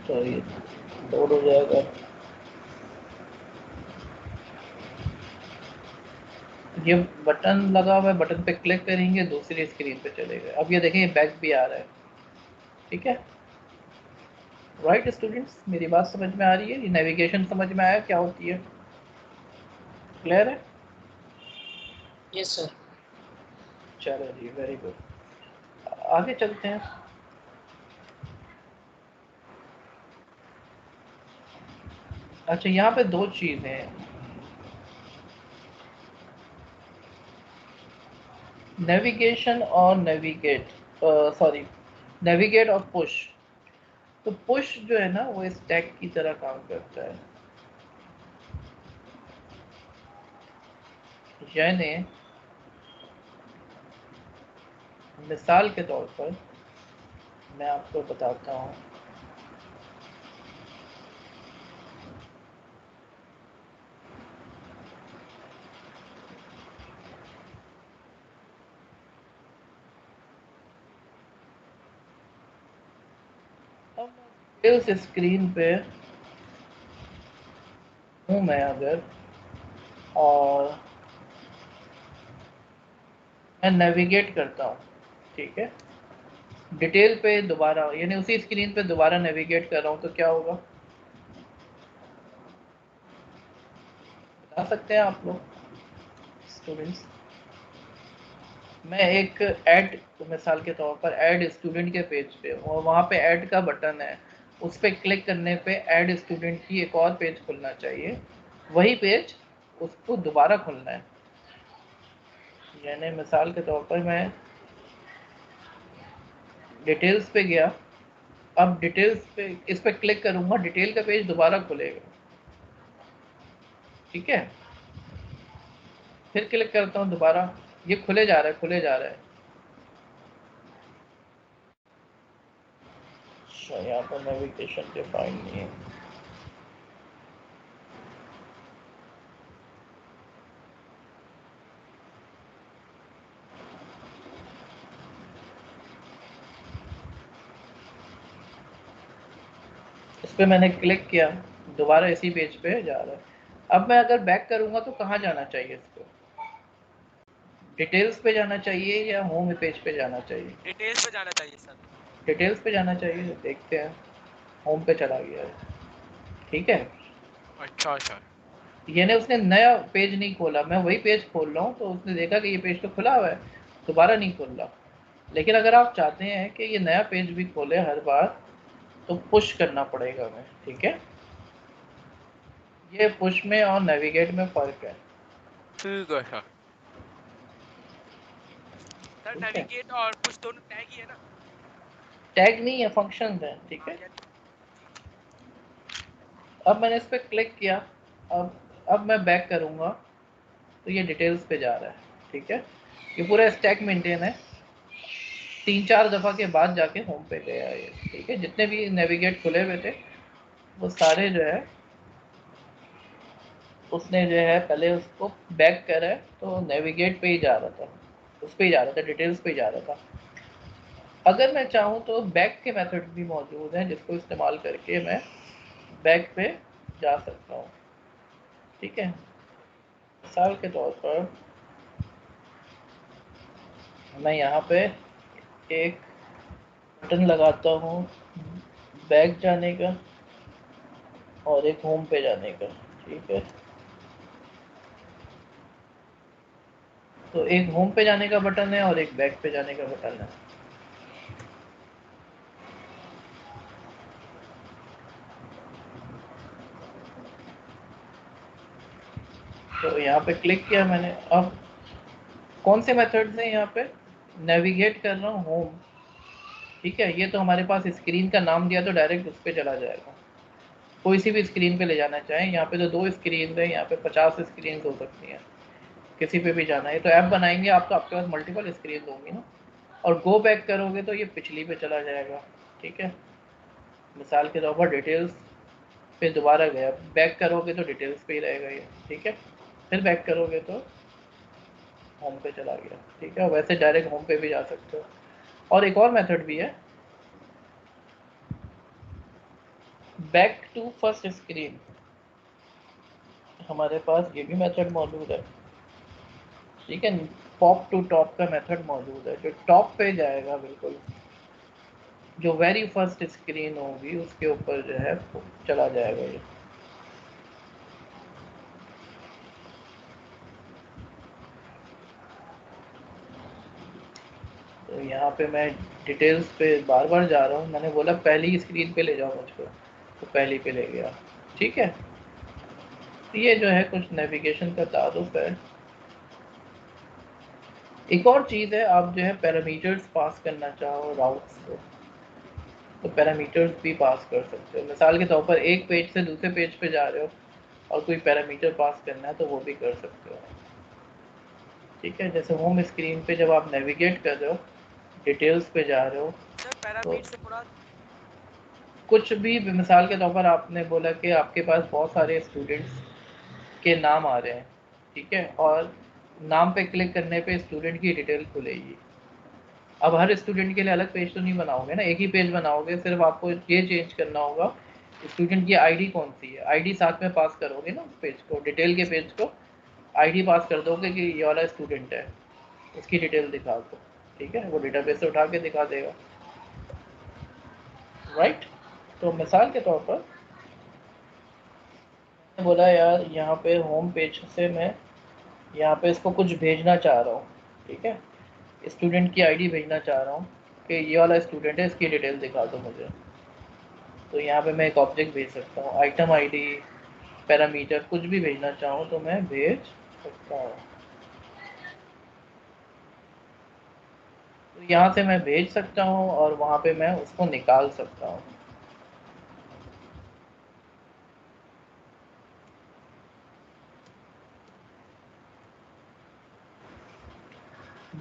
तो ये लोड हो जाएगा। ये बटन लगा हुआ है, बटन पे क्लिक करेंगे दूसरी स्क्रीन पे चलेगा। अब ये देखें, ये बैक भी आ रहा है। ठीक है, राइट स्टूडेंट्स, मेरी बात समझ में आ रही है? ये नेविगेशन समझ में आया क्या होती है? क्लियर है? Yes sir. चलो जी, वेरी गुड। आगे चलते हैं। अच्छा, यहाँ पे 2 चीज़ें हैं, नेविगेशन और नेविगेट और पुश। तो पुश जो है ना वो स्टैक की तरह काम करता है। यानी मिसाल के तौर पर मैं आपको बताता हूँ। अब इस स्क्रीन पे हूँ मैं अगर, और मैं नेविगेट करता हूँ। ठीक है, डिटेल पे दोबारा, यानी उसी स्क्रीन पे दोबारा नेविगेट कर रहा हूँ, तो क्या होगा बता सकते हैं आप लोग स्टूडेंट्स? मैं एक ऐड, मिसाल के तौर पर ऐड स्टूडेंट के पेज पे हूँ और वहाँ पे ऐड का बटन है, उस पर क्लिक करने पे ऐड स्टूडेंट की एक और पेज खुलना चाहिए। वही पेज उसको दोबारा खुलना है। यानी मिसाल के तौर पर मैं डिटेल्स पे गया, अब डिटेल्स पे इस पर क्लिक करूँगा, डिटेल का पेज दोबारा खुलेगा। ठीक है, फिर क्लिक करता हूँ दोबारा, ये खुले जा रहा है, खुले जा रहा है। अच्छा, यहाँ पर नेविगेशन डिफाइन नहीं है। इस पर मैंने क्लिक किया, दोबारा इसी पेज पे जा रहा है। अब मैं अगर बैक करूँगा तो कहाँ जाना चाहिए इसको? डिटेल्स पे जाना चाहिए या होम पेज पे जाना चाहिए? डिटेल्स पे जाना चाहिए सर। डिटेल्स पे जाना चाहिए। देखते हैं, होम पे चला गया है। ठीक है, अच्छा सर। यानी उसने नया पेज नहीं खोला, मैं वही पेज खोल रहा हूँ, तो उसने देखा कि ये पेज तो खुला हुआ है, दोबारा नहीं खोल रहा। लेकिन अगर आप चाहते हैं कि ये नया पेज भी खोले हर बार, तो पुश करना पड़ेगा हमें। ठीक है, ये पुश में और नेविगेट में फ़र्क है। ठीक है सर। सर ठीक है, नेविगेट और पुश दोनों टैग ही है ना? टैग नहीं है, फंक्शन है। ठीक हाँ है, या अब मैंने इस पर क्लिक किया। अब मैं बैक करूँगा तो ये डिटेल्स पे जा रहा है, ठीक है। ये पूरा स्टैक मेंटेन है, 3-4 दफ़ा के बाद जाके होम पे गया ये, ठीक है। जितने भी नेविगेट खुले हुए थे वो सारे जो है उसने जो है पहले उसको बैक करा है, तो नेविगेट पे ही जा रहा था, उस पे ही जा रहा था, डिटेल्स पे ही जा रहा था। अगर मैं चाहूँ तो बैक के मेथड भी मौजूद हैं जिसको इस्तेमाल करके मैं बैक पे जा सकता हूँ, ठीक है। मिसाल के तौर पर मैं यहाँ पे एक बटन लगाता हूँ बैक जाने का और एक होम पे जाने का, ठीक है। तो एक होम पे जाने का बटन है और एक बैक पे जाने का बटन है। तो यहाँ पे क्लिक किया मैंने। अब कौन से मेथड्स हैं यहाँ पे? नेविगेट कर रहा हूँ होम, ठीक है। ये तो हमारे पास स्क्रीन का नाम दिया तो डायरेक्ट उस पर चला जाएगा। कोई सी भी स्क्रीन पे ले जाना चाहें, यहाँ पे तो 2 स्क्रीन है, यहाँ पे 50 स्क्रीन हो सकती हैं, किसी पे भी जाना है। तो ऐप बनाएंगे आप तो आपके पास मल्टीपल स्क्रीन होंगी ना। और गो बैक करोगे तो ये पिछली पे चला जाएगा, ठीक है। मिसाल के तौर पर डिटेल्स पे दोबारा गया, बैक करोगे तो डिटेल्स पे ही रहेगा ये, ठीक है। फिर बैक करोगे तो होम पे चला गया, ठीक है। वैसे डायरेक्ट होम पे भी जा सकते हो। और एक और मेथड भी है, बैक टू फर्स्ट स्क्रीन। हमारे पास ये भी मेथड मौजूद है, ठीक है। पॉप टू टॉप का मेथड मौजूद है, जो टॉप पे जाएगा बिल्कुल, जो वेरी फर्स्ट स्क्रीन होगी उसके ऊपर जो है चला जाएगा ये। तो यहाँ पे मैं डिटेल्स पे बार बार जा रहा हूँ, मैंने बोला पहली स्क्रीन पे ले जाओ मुझको, तो पहली पे ले गया, ठीक है। तो ये जो है कुछ नेविगेशन का तारुफ है। एक और चीज़ है, आप जो है पैरामीटर्स पास करना चाहो राउट्स को, तो पैरामीटर्स भी पास कर सकते हो। मिसाल के तौर पर एक पेज से दूसरे पेज पे जा रहे हो और कोई पैरामीटर पास करना है तो वो भी कर सकते हो, ठीक है। जैसे होम स्क्रीन पे जब आप नेविगेट कर रहे हो, डिटेल्स पे जा रहे हो, सर तो पैरामीटर से पूरा कुछ भी मिसाल के तौर पर आपने बोला कि आपके पास बहुत सारे स्टूडेंट्स के नाम आ रहे हैं, ठीक है। और नाम पे क्लिक करने पे स्टूडेंट की डिटेल खुलेगी। अब हर स्टूडेंट के लिए अलग पेज तो नहीं बनाओगे ना, एक ही पेज बनाओगे। सिर्फ आपको ये चेंज करना होगा स्टूडेंट की आईडी कौन सी है, आईडी साथ में पास करोगे ना उस पेज को, डिटेल के पेज को आईडी पास कर दोगे कि ये वाला स्टूडेंट है, उसकी डिटेल दिखा दो, ठीक है। वो डेटाबेस से उठा के दिखा देगा, राइट। तो मिसाल के तौर पर मैंने बोला यार यहाँ पे होम पेज से मैं यहाँ पे इसको कुछ भेजना चाह रहा हूँ, ठीक है। स्टूडेंट की आईडी भेजना चाह रहा हूँ कि ये वाला स्टूडेंट है, इसकी डिटेल दिखा दो मुझे। तो यहाँ पे मैं एक ऑब्जेक्ट भेज सकता हूँ, आइटम आईडी, पैरामीटर, कुछ भी भेजना चाहूँ तो मैं भेज सकता हूँ। तो यहाँ से मैं भेज सकता हूँ और वहाँ पे मैं उसको निकाल सकता हूँ।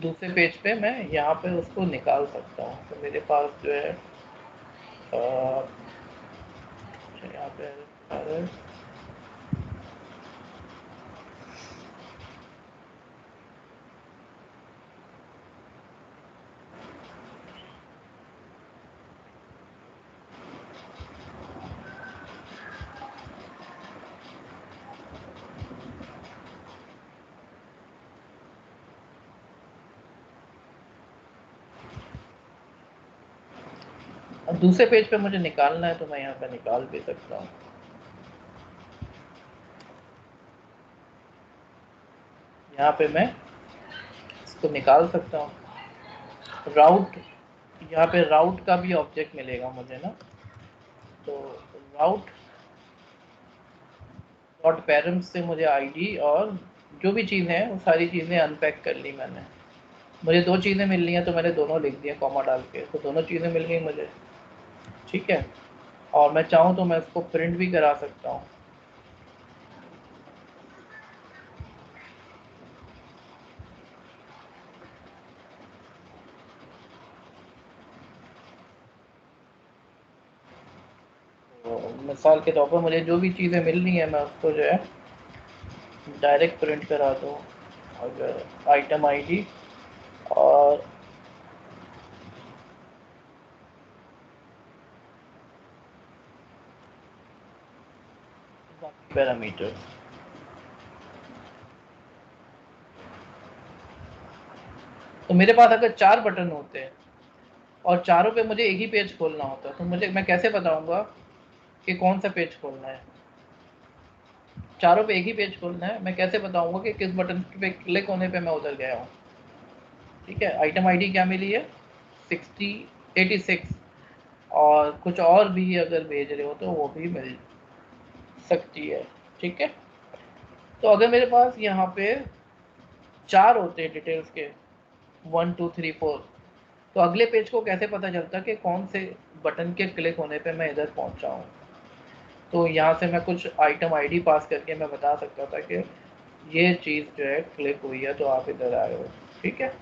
दूसरे पेज पे मैं यहाँ पे उसको निकाल सकता हूँ। तो मेरे पास जो है यहाँ पे अब दूसरे पेज पे मुझे निकालना है तो मैं यहाँ पे निकाल भी सकता हूँ। यहाँ पे मैं इसको निकाल सकता हूँ। राउट, यहाँ पे राउट का भी ऑब्जेक्ट मिलेगा मुझे ना, तो राउट डॉट पेरेंट्स से मुझे आईडी और जो भी चीज़ें हैं वो सारी चीज़ें अनपैक कर ली मैंने। मुझे 2 चीज़ें मिल रही हैं तो मैंने दोनों लिख दिया कॉमा डाल के, तो दोनों चीज़ें मिल गई मुझे, ठीक है। और मैं चाहूँ तो मैं इसको प्रिंट भी करा सकता हूँ। मिसाल के तौर पर मुझे जो भी चीज़ें मिल रही हैं मैं उसको जो है डायरेक्ट प्रिंट करा दूँ। अगर आइटम आईडी और बाकी पैरामीटर, तो मेरे पास अगर 4 बटन होते हैं और चारों पे मुझे एक ही पेज खोलना होता है, तो मैं कैसे बताऊंगा कि कौन सा पेज खोलना है? चारों पे एक ही पेज खोलना है, मैं कैसे बताऊंगा कि किस बटन पे क्लिक होने पे मैं उधर गया हूँ? ठीक है, आइटम आईडी क्या मिली है? 86, और कुछ और भी अगर भेज रहे हो तो वो भी मिल सकती है। ठीक है, तो अगर मेरे पास यहाँ पे 4 होते हैं डिटेल्स के, 1 2 3 4, तो अगले पेज को कैसे पता चलता कि कौन से बटन के क्लिक होने पे मैं इधर पहुँचा हूँ? तो यहाँ से मैं कुछ आइटम आईडी पास करके मैं बता सकता था कि ये चीज़ जो है क्लिक हुई है, तो आप इधर आए हो। ठीक है,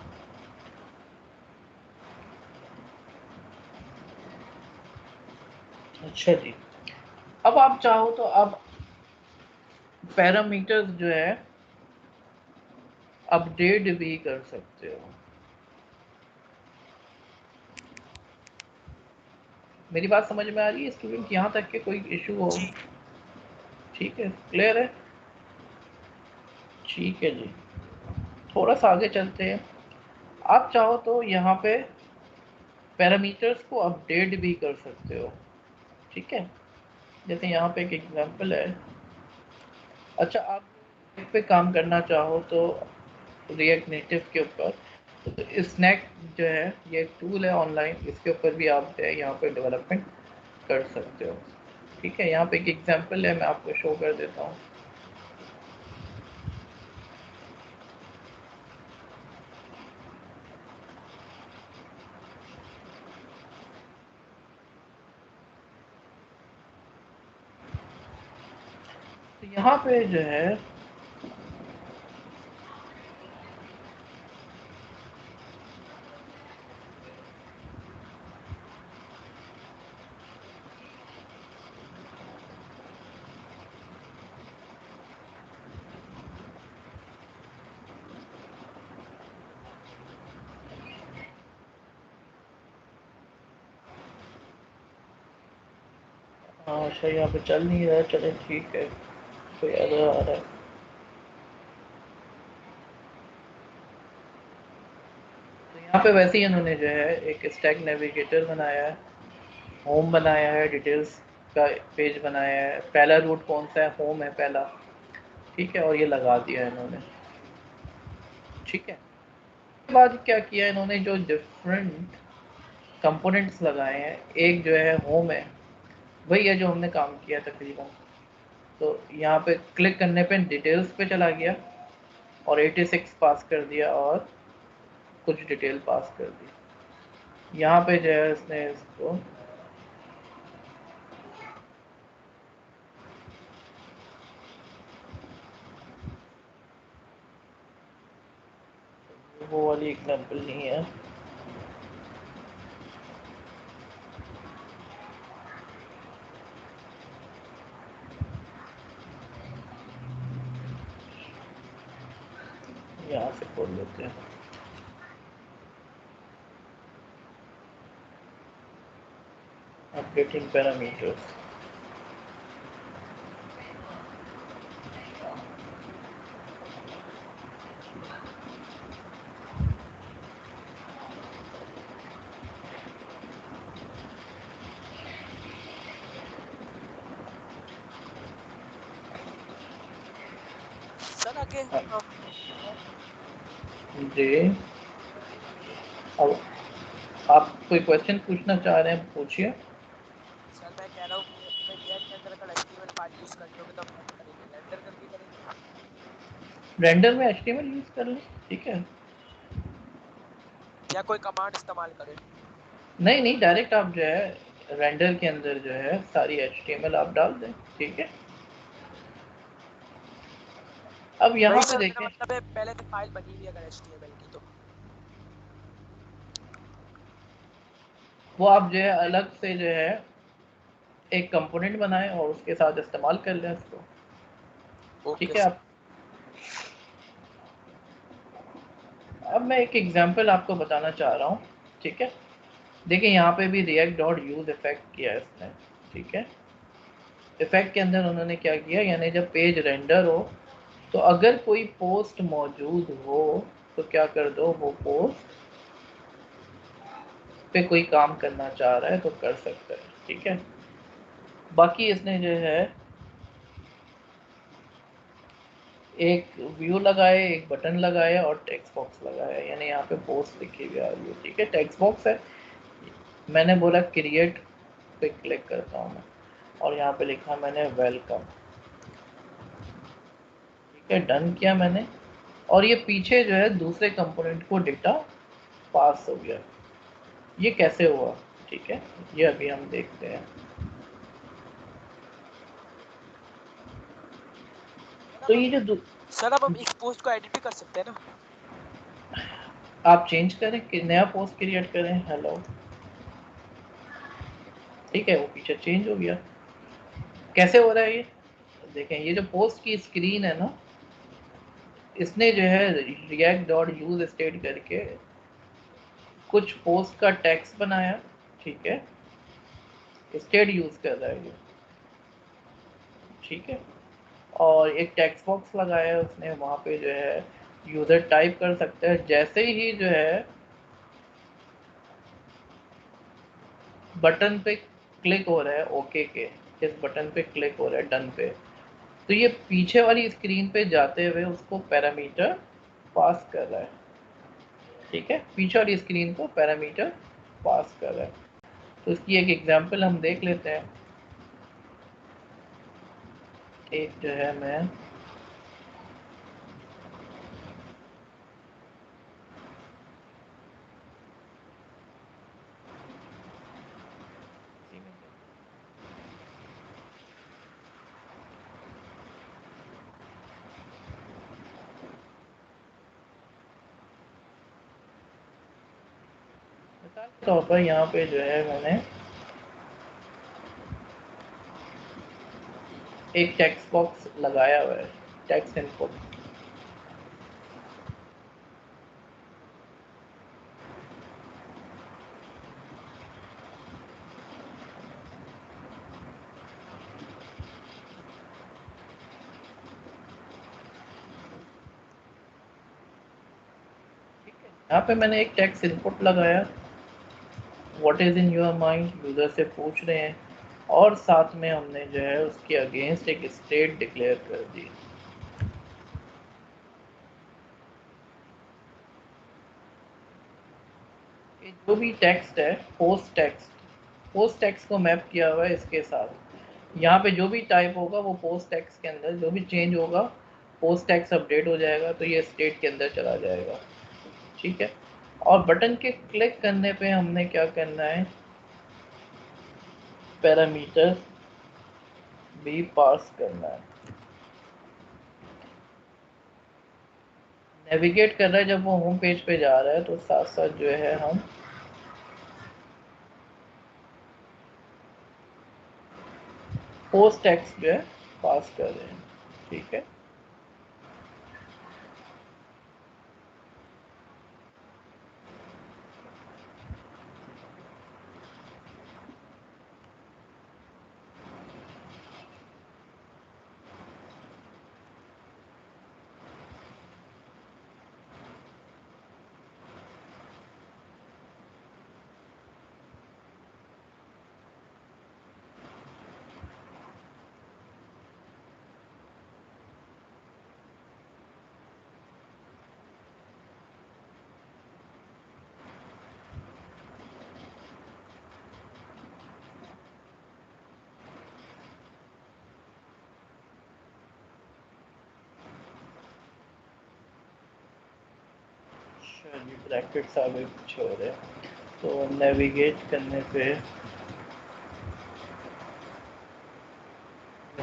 अच्छा जी। अब आप चाहो तो आप पैरामीटर्स जो है अपडेट भी कर सकते हो। मेरी बात समझ में आ रही है स्टूडेंट? यहाँ तक के कोई इशू हो? जी ठीक है, क्लियर है? ठीक है जी, थोड़ा सा आगे चलते हैं। आप चाहो तो यहाँ पे पैरामीटर्स को अपडेट भी कर सकते हो। ठीक है, जैसे यहाँ पे एक एग्जांपल है। अच्छा, आप इस पे काम करना चाहो तो रिएक्ट नेटिव के ऊपर, तो स्नैक जो है ये एक टूल है ऑनलाइन, इसके ऊपर भी आप जो है यहाँ पे डेवलपमेंट कर सकते हो। ठीक है, यहाँ पे एक एग्जांपल है, मैं आपको शो कर देता हूँ। तो यहाँ पे जो है हाँ, अच्छा यहाँ पे चल नहीं रहा है, चले ठीक है, कोई एरर आ रहा है। तो यहाँ पे वैसे ही इन्होंने जो है एक स्टैक नेविगेटर बनाया है, होम बनाया है, डिटेल्स का पेज बनाया है। पहला रूट कौन सा है? होम है पहला। ठीक है, और ये लगा दिया है इन्होंने। ठीक है, उसके बाद क्या किया इन्होंने, जो डिफरेंट कंपोनेंट्स लगाए हैं, एक जो है होम है, वही है जो हमने काम किया तकरीबन। तो यहाँ पे क्लिक करने पे डिटेल्स पे चला गया और 86 पास कर दिया और कुछ डिटेल पास कर दी। यहाँ पे जो है इसने इसको वो वाली एग्जांपल नहीं है। यहाँ से खोल लेते हैं। अपडेटिंग पैरामीटर्स, सर अगेन जी। अब आप कोई क्वेश्चन पूछना चाह रहे हैं, पूछिए। सर मैं कह रहा हूँ कि हमें रिएक्ट के अंदर अगर एचटीएमएल फाइल यूज करनी होगी तो हम कैसे करेंगे? रेंडर करके करेंगे रेंडर में एचटीएमएल यूज कर लें, ठीक है। या कोई कमांड इस्तेमाल करें? नहीं नहीं, डायरेक्ट आप जो है रेंडर के अंदर जो है सारी एचटीएमएल आप डाल दें। ठीक है, अब यहाँ नहीं पे सर, मेरा देखें, मतलब है पहले से फाइल बनी हुई है अगर एचटीएमएल की तो। वो आप जो है अलग से जो है एक कंपोनेंट बनाएं और उसके साथ इस्तेमाल कर लें इसको। ओके ठीक है। सर। अब मैं एक एग्जांपल आपको बताना चाह रहा हूँ। ठीक है, देखिए यहाँ पे भी रिएक्ट डॉट यूज इफेक्ट किया है इसने। ठीक है, इफेक्ट के अंदर उन्होंने क्या किया, यानी जब पेज रेंडर हो तो अगर कोई पोस्ट मौजूद हो तो क्या कर दो, वो पोस्ट पे कोई काम करना चाह रहा है तो कर सकता है। ठीक है, बाकी इसने जो है एक व्यू लगाए, एक बटन लगाया और टेक्स्ट बॉक्स लगाया, यानी यहाँ पे पोस्ट लिखी हुई आ रही है। ठीक है, टेक्स्ट बॉक्स है, मैंने बोला क्रिएट पे क्लिक करता हूँ मैं और यहाँ पे लिखा मैंने वेलकम। ठीक है, डन किया मैंने और ये पीछे जो है दूसरे कंपोनेंट को डेटा पास हो गया। ये कैसे हुआ? ठीक है, ये अभी हम देखते हैं। तो ये जो सर अब हम इस पोस्ट को एडिट भी कर सकते हैं ना? आप चेंज करें कि नया पोस्ट क्रिएट करें, हेलो, ठीक है, वो पीछे चेंज हो गया। कैसे हो रहा है ये? देखें, ये जो पोस्ट की स्क्रीन है ना, इसने जो है रिएक्ट डॉट यूज स्टेट करके कुछ पोस्ट का टेक्स्ट बनाया। ठीक है, स्टेट यूज कर रहा है ये। ठीक है, और एक टेक्स्ट बॉक्स लगाया है उसने, वहाँ पे जो है यूज़र टाइप कर सकता है। जैसे ही जो है बटन पे क्लिक हो रहा है ओके के, इस बटन पे क्लिक हो रहा है डन पे, तो ये पीछे वाली स्क्रीन पे जाते हुए उसको पैरामीटर पास कर रहा है। ठीक है, पीछे वाली स्क्रीन को पैरामीटर पास कर रहा है। तो इसकी एक एग्जांपल हम देख लेते हैं। एक जो है मैं मिसाल के तौर पर यहाँ पे जो है मैंने एक टेक्स्ट बॉक्स लगाया हुआ है, टेक्स्ट इनपुट। यहाँ पे मैंने एक टेक्स्ट इनपुट लगाया, what is in your mind user से पूछ रहे हैं, और साथ में हमने जो है उसके अगेंस्ट एक स्टेट डिक्लेयर कर दी। ये जो भी टेक्स्ट है, पोस्ट टेक्स्ट को मैप किया हुआ है इसके साथ। यहाँ पे जो भी टाइप होगा वो पोस्ट टेक्स्ट के अंदर, जो भी चेंज होगा पोस्ट टेक्स्ट अपडेट हो जाएगा, तो ये स्टेट के अंदर चला जाएगा। ठीक है, और बटन के क्लिक करने पे हमने क्या करना है, पैरामीटर भी पास करना है। नेविगेट कर रहा है, जब वो होम पेज पे जा रहा है तो साथ साथ जो है हम पोस्ट टेक्स्ट जो है पास कर रहे हैं। ठीक है, चलिए ब्रैकेट्स आगे पीछे हो रहे हैं, तो नेविगेट करने पे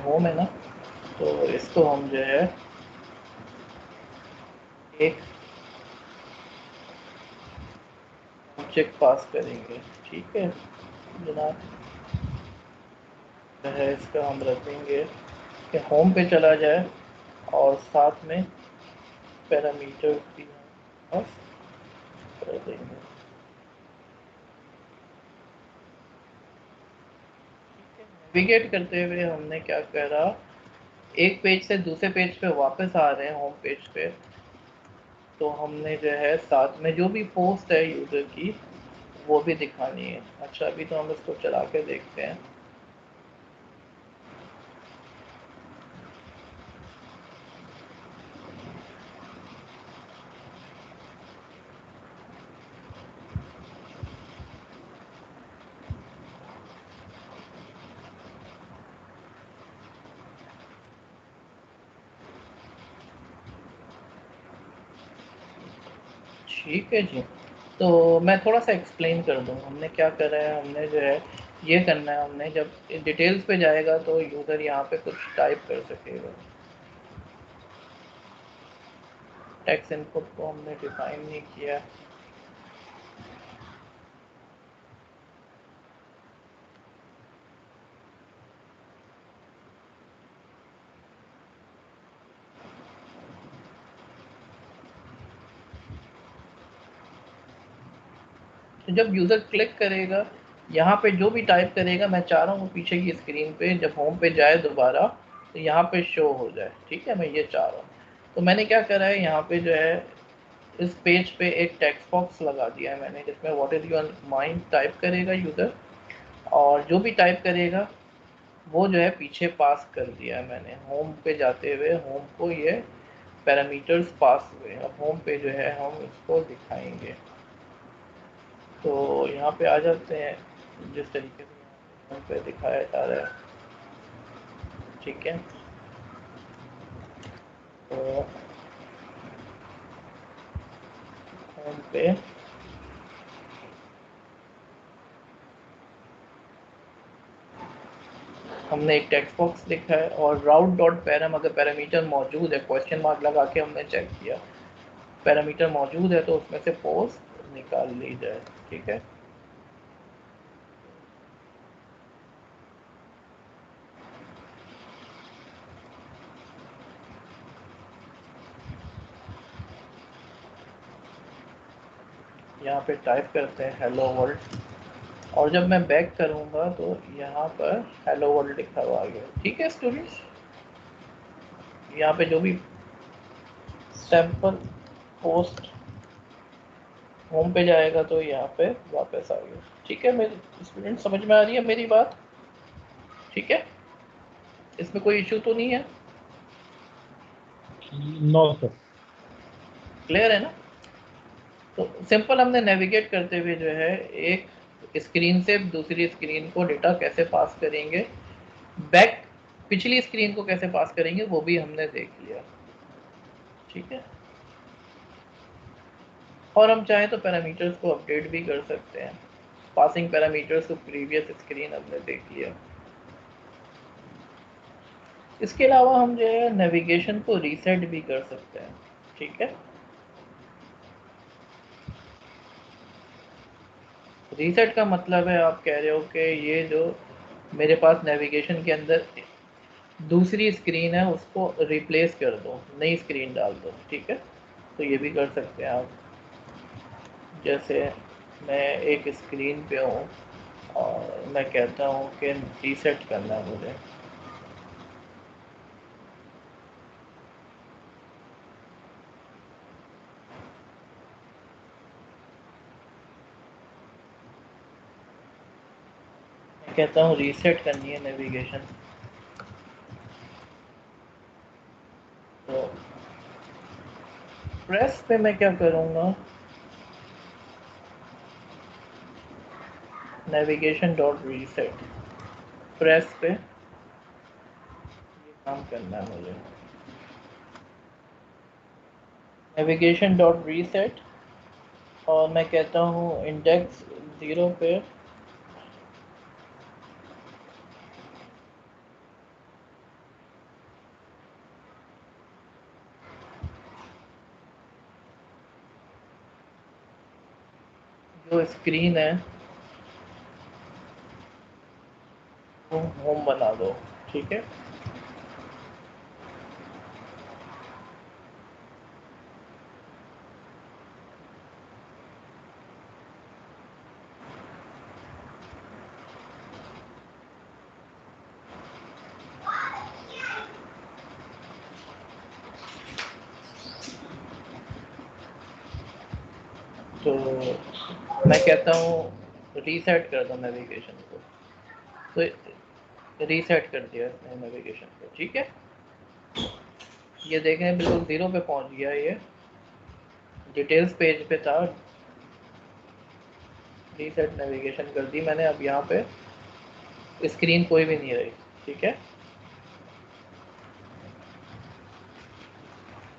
होम है ना, तो इसको हम जो है एक ऑब्जेक्ट पास करेंगे। ठीक है जनाब, जो है इसका हम रख देंगे कि होम पे चला जाए और साथ में पैरामीटर्स भी हम कर देंगे। नेविगेट करते हुए हमने क्या करा, एक पेज से दूसरे पेज पे वापस आ रहे हैं होम पेज पे, तो हमने जो है साथ में जो भी पोस्ट है यूज़र की वो भी दिखानी है। अच्छा अभी तो हम इसको चला के देखते हैं। ठीक है जी, तो मैं थोड़ा सा एक्सप्लेन कर दूँ हमने क्या करा है। हमने जो है ये करना है, हमने जब डिटेल्स पे जाएगा तो यूज़र यहाँ पे कुछ टाइप कर सकेगा। टेक्स्ट इनपुट को हमने डिफाइन नहीं किया। तो जब यूज़र क्लिक करेगा यहाँ पे जो भी टाइप करेगा, मैं चाह रहा हूँ वो पीछे की स्क्रीन पे जब होम पे जाए दोबारा तो यहाँ पे शो हो जाए। ठीक है, मैं ये चाह रहा हूँ। तो मैंने क्या करा है, यहाँ पे जो है इस पेज पे एक टेक्स्ट बॉक्स लगा दिया है मैंने, जिसमें what is your mind type करेगा यूज़र, और जो भी टाइप करेगा वो जो है पीछे पास कर दिया है मैंने। होम पे जाते हुए होम को ये पैरामीटर्स पास हुए। अब होम पे जो है हम इसको दिखाएंगे। तो यहाँ पे आ जाते हैं जिस तरीके से यहाँ पे दिखाया जा रहा है। ठीक है, तो होम पे हमने एक टेक्स्ट बॉक्स लिखा है और राउट डॉट पैरम, अगर पैरामीटर मौजूद है, क्वेश्चन मार्क लगा के हमने चेक किया, पैरामीटर मौजूद है तो उसमें से पोस्ट निकाल ली जाए। ठीक है, यहाँ पे टाइप करते हैं हेलो वर्ल्ड, और जब मैं बैक करूँगा तो यहाँ पर हेलो वर्ल्ड लिखा हुआ आ गया। ठीक है स्टूडेंट्स, यहाँ पे जो भी सैम्पल पोस्ट होम पे जाएगा तो यहाँ पे वापस आ गया। ठीक है मेरे स्टूडेंट, समझ में आ रही है मेरी बात? ठीक है, इसमें कोई इशू तो नहीं है? No sir. क्लियर है ना? तो सिंपल हमने नेविगेट करते हुए जो है एक स्क्रीन से दूसरी स्क्रीन को डेटा कैसे पास करेंगे, बैक पिछली स्क्रीन को कैसे पास करेंगे वो भी हमने देख लिया। ठीक है, और हम चाहें तो पैरामीटर्स को अपडेट भी कर सकते हैं। पासिंग पैरामीटर्स को प्रीवियस स्क्रीन हमने देख लिया। इसके अलावा हम जो है नेविगेशन को रीसेट भी कर सकते हैं। ठीक है, रीसेट का मतलब है आप कह रहे हो कि ये जो मेरे पास नेविगेशन के अंदर दूसरी स्क्रीन है उसको रिप्लेस कर दो, नई स्क्रीन डाल दो। ठीक है, तो ये भी कर सकते हैं आप। जैसे मैं एक स्क्रीन पे हूँ और मैं कहता हूँ कि रीसेट करना है मुझे। मैं कहता हूँ रीसेट करनी है नेविगेशन, तो प्रेस पे मैं क्या करूँगा, नेविगेशन डॉट रीसेट, प्रेस पे ये काम करना है मुझे। नेविगेशन डॉट रीसेट, और मैं कहता हूँ इंडेक्स 0 पे जो स्क्रीन है होम बना दो, ठीक है। तो मैं कहता हूँ रीसेट कर दो नेविगेशन को, तो रीसेट कर दिया इसने नेविगेशन को, ठीक है। ये देखें बिल्कुल 0 पे पहुंच गया, ये डिटेल्स पेज पे था, रीसेट नेविगेशन कर दी मैंने। अब यहाँ पे स्क्रीन कोई भी नहीं रही, ठीक है।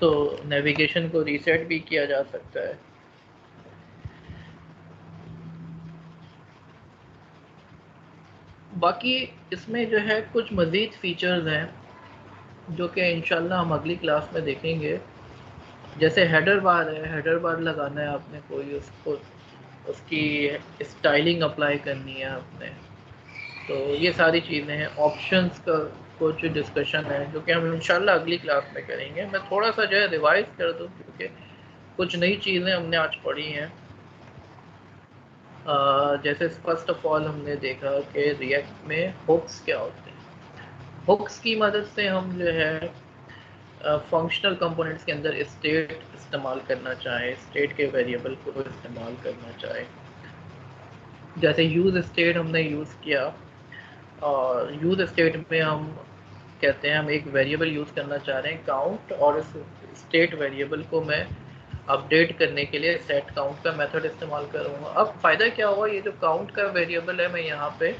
तो नेविगेशन को रीसेट भी किया जा सकता है। बाकी इसमें जो है कुछ मज़ीद फीचर्स हैं जो कि इंशाल्लाह हम अगली क्लास में देखेंगे। जैसे हेडर बार है, हेडर बार लगाना है आपने, कोई उसको उसकी स्टाइलिंग अप्लाई करनी है आपने। तो ये सारी चीज़ें हैं। ऑप्शंस का कुछ डिस्कशन है जो कि हम इंशाल्लाह अगली क्लास में करेंगे। मैं थोड़ा सा जो है रिवाइज कर दूँ क्योंकि कुछ नई चीज़ें हमने आज पढ़ी हैं। जैसे फर्स्ट ऑफ ऑल हमने देखा कि रिएक्ट में हुक्स क्या होते हैं। हुक्स की मदद से हम जो है फंक्शनल कंपोनेंट्स के अंदर स्टेट इस्तेमाल करना चाहें, स्टेट के वेरिएबल को इस्तेमाल करना चाहें। जैसे यूज़ स्टेट हमने यूज़ किया, और यूज़ स्टेट में हम कहते हैं हम एक वेरिएबल यूज़ करना चाह रहे हैं काउंट, और इस स्टेट वेरिएबल को मैं अपडेट करने के लिए सेट काउंट का मेथड इस्तेमाल करूँगा। अब फ़ायदा क्या हुआ, ये जो काउंट का वेरिएबल है मैं यहाँ पे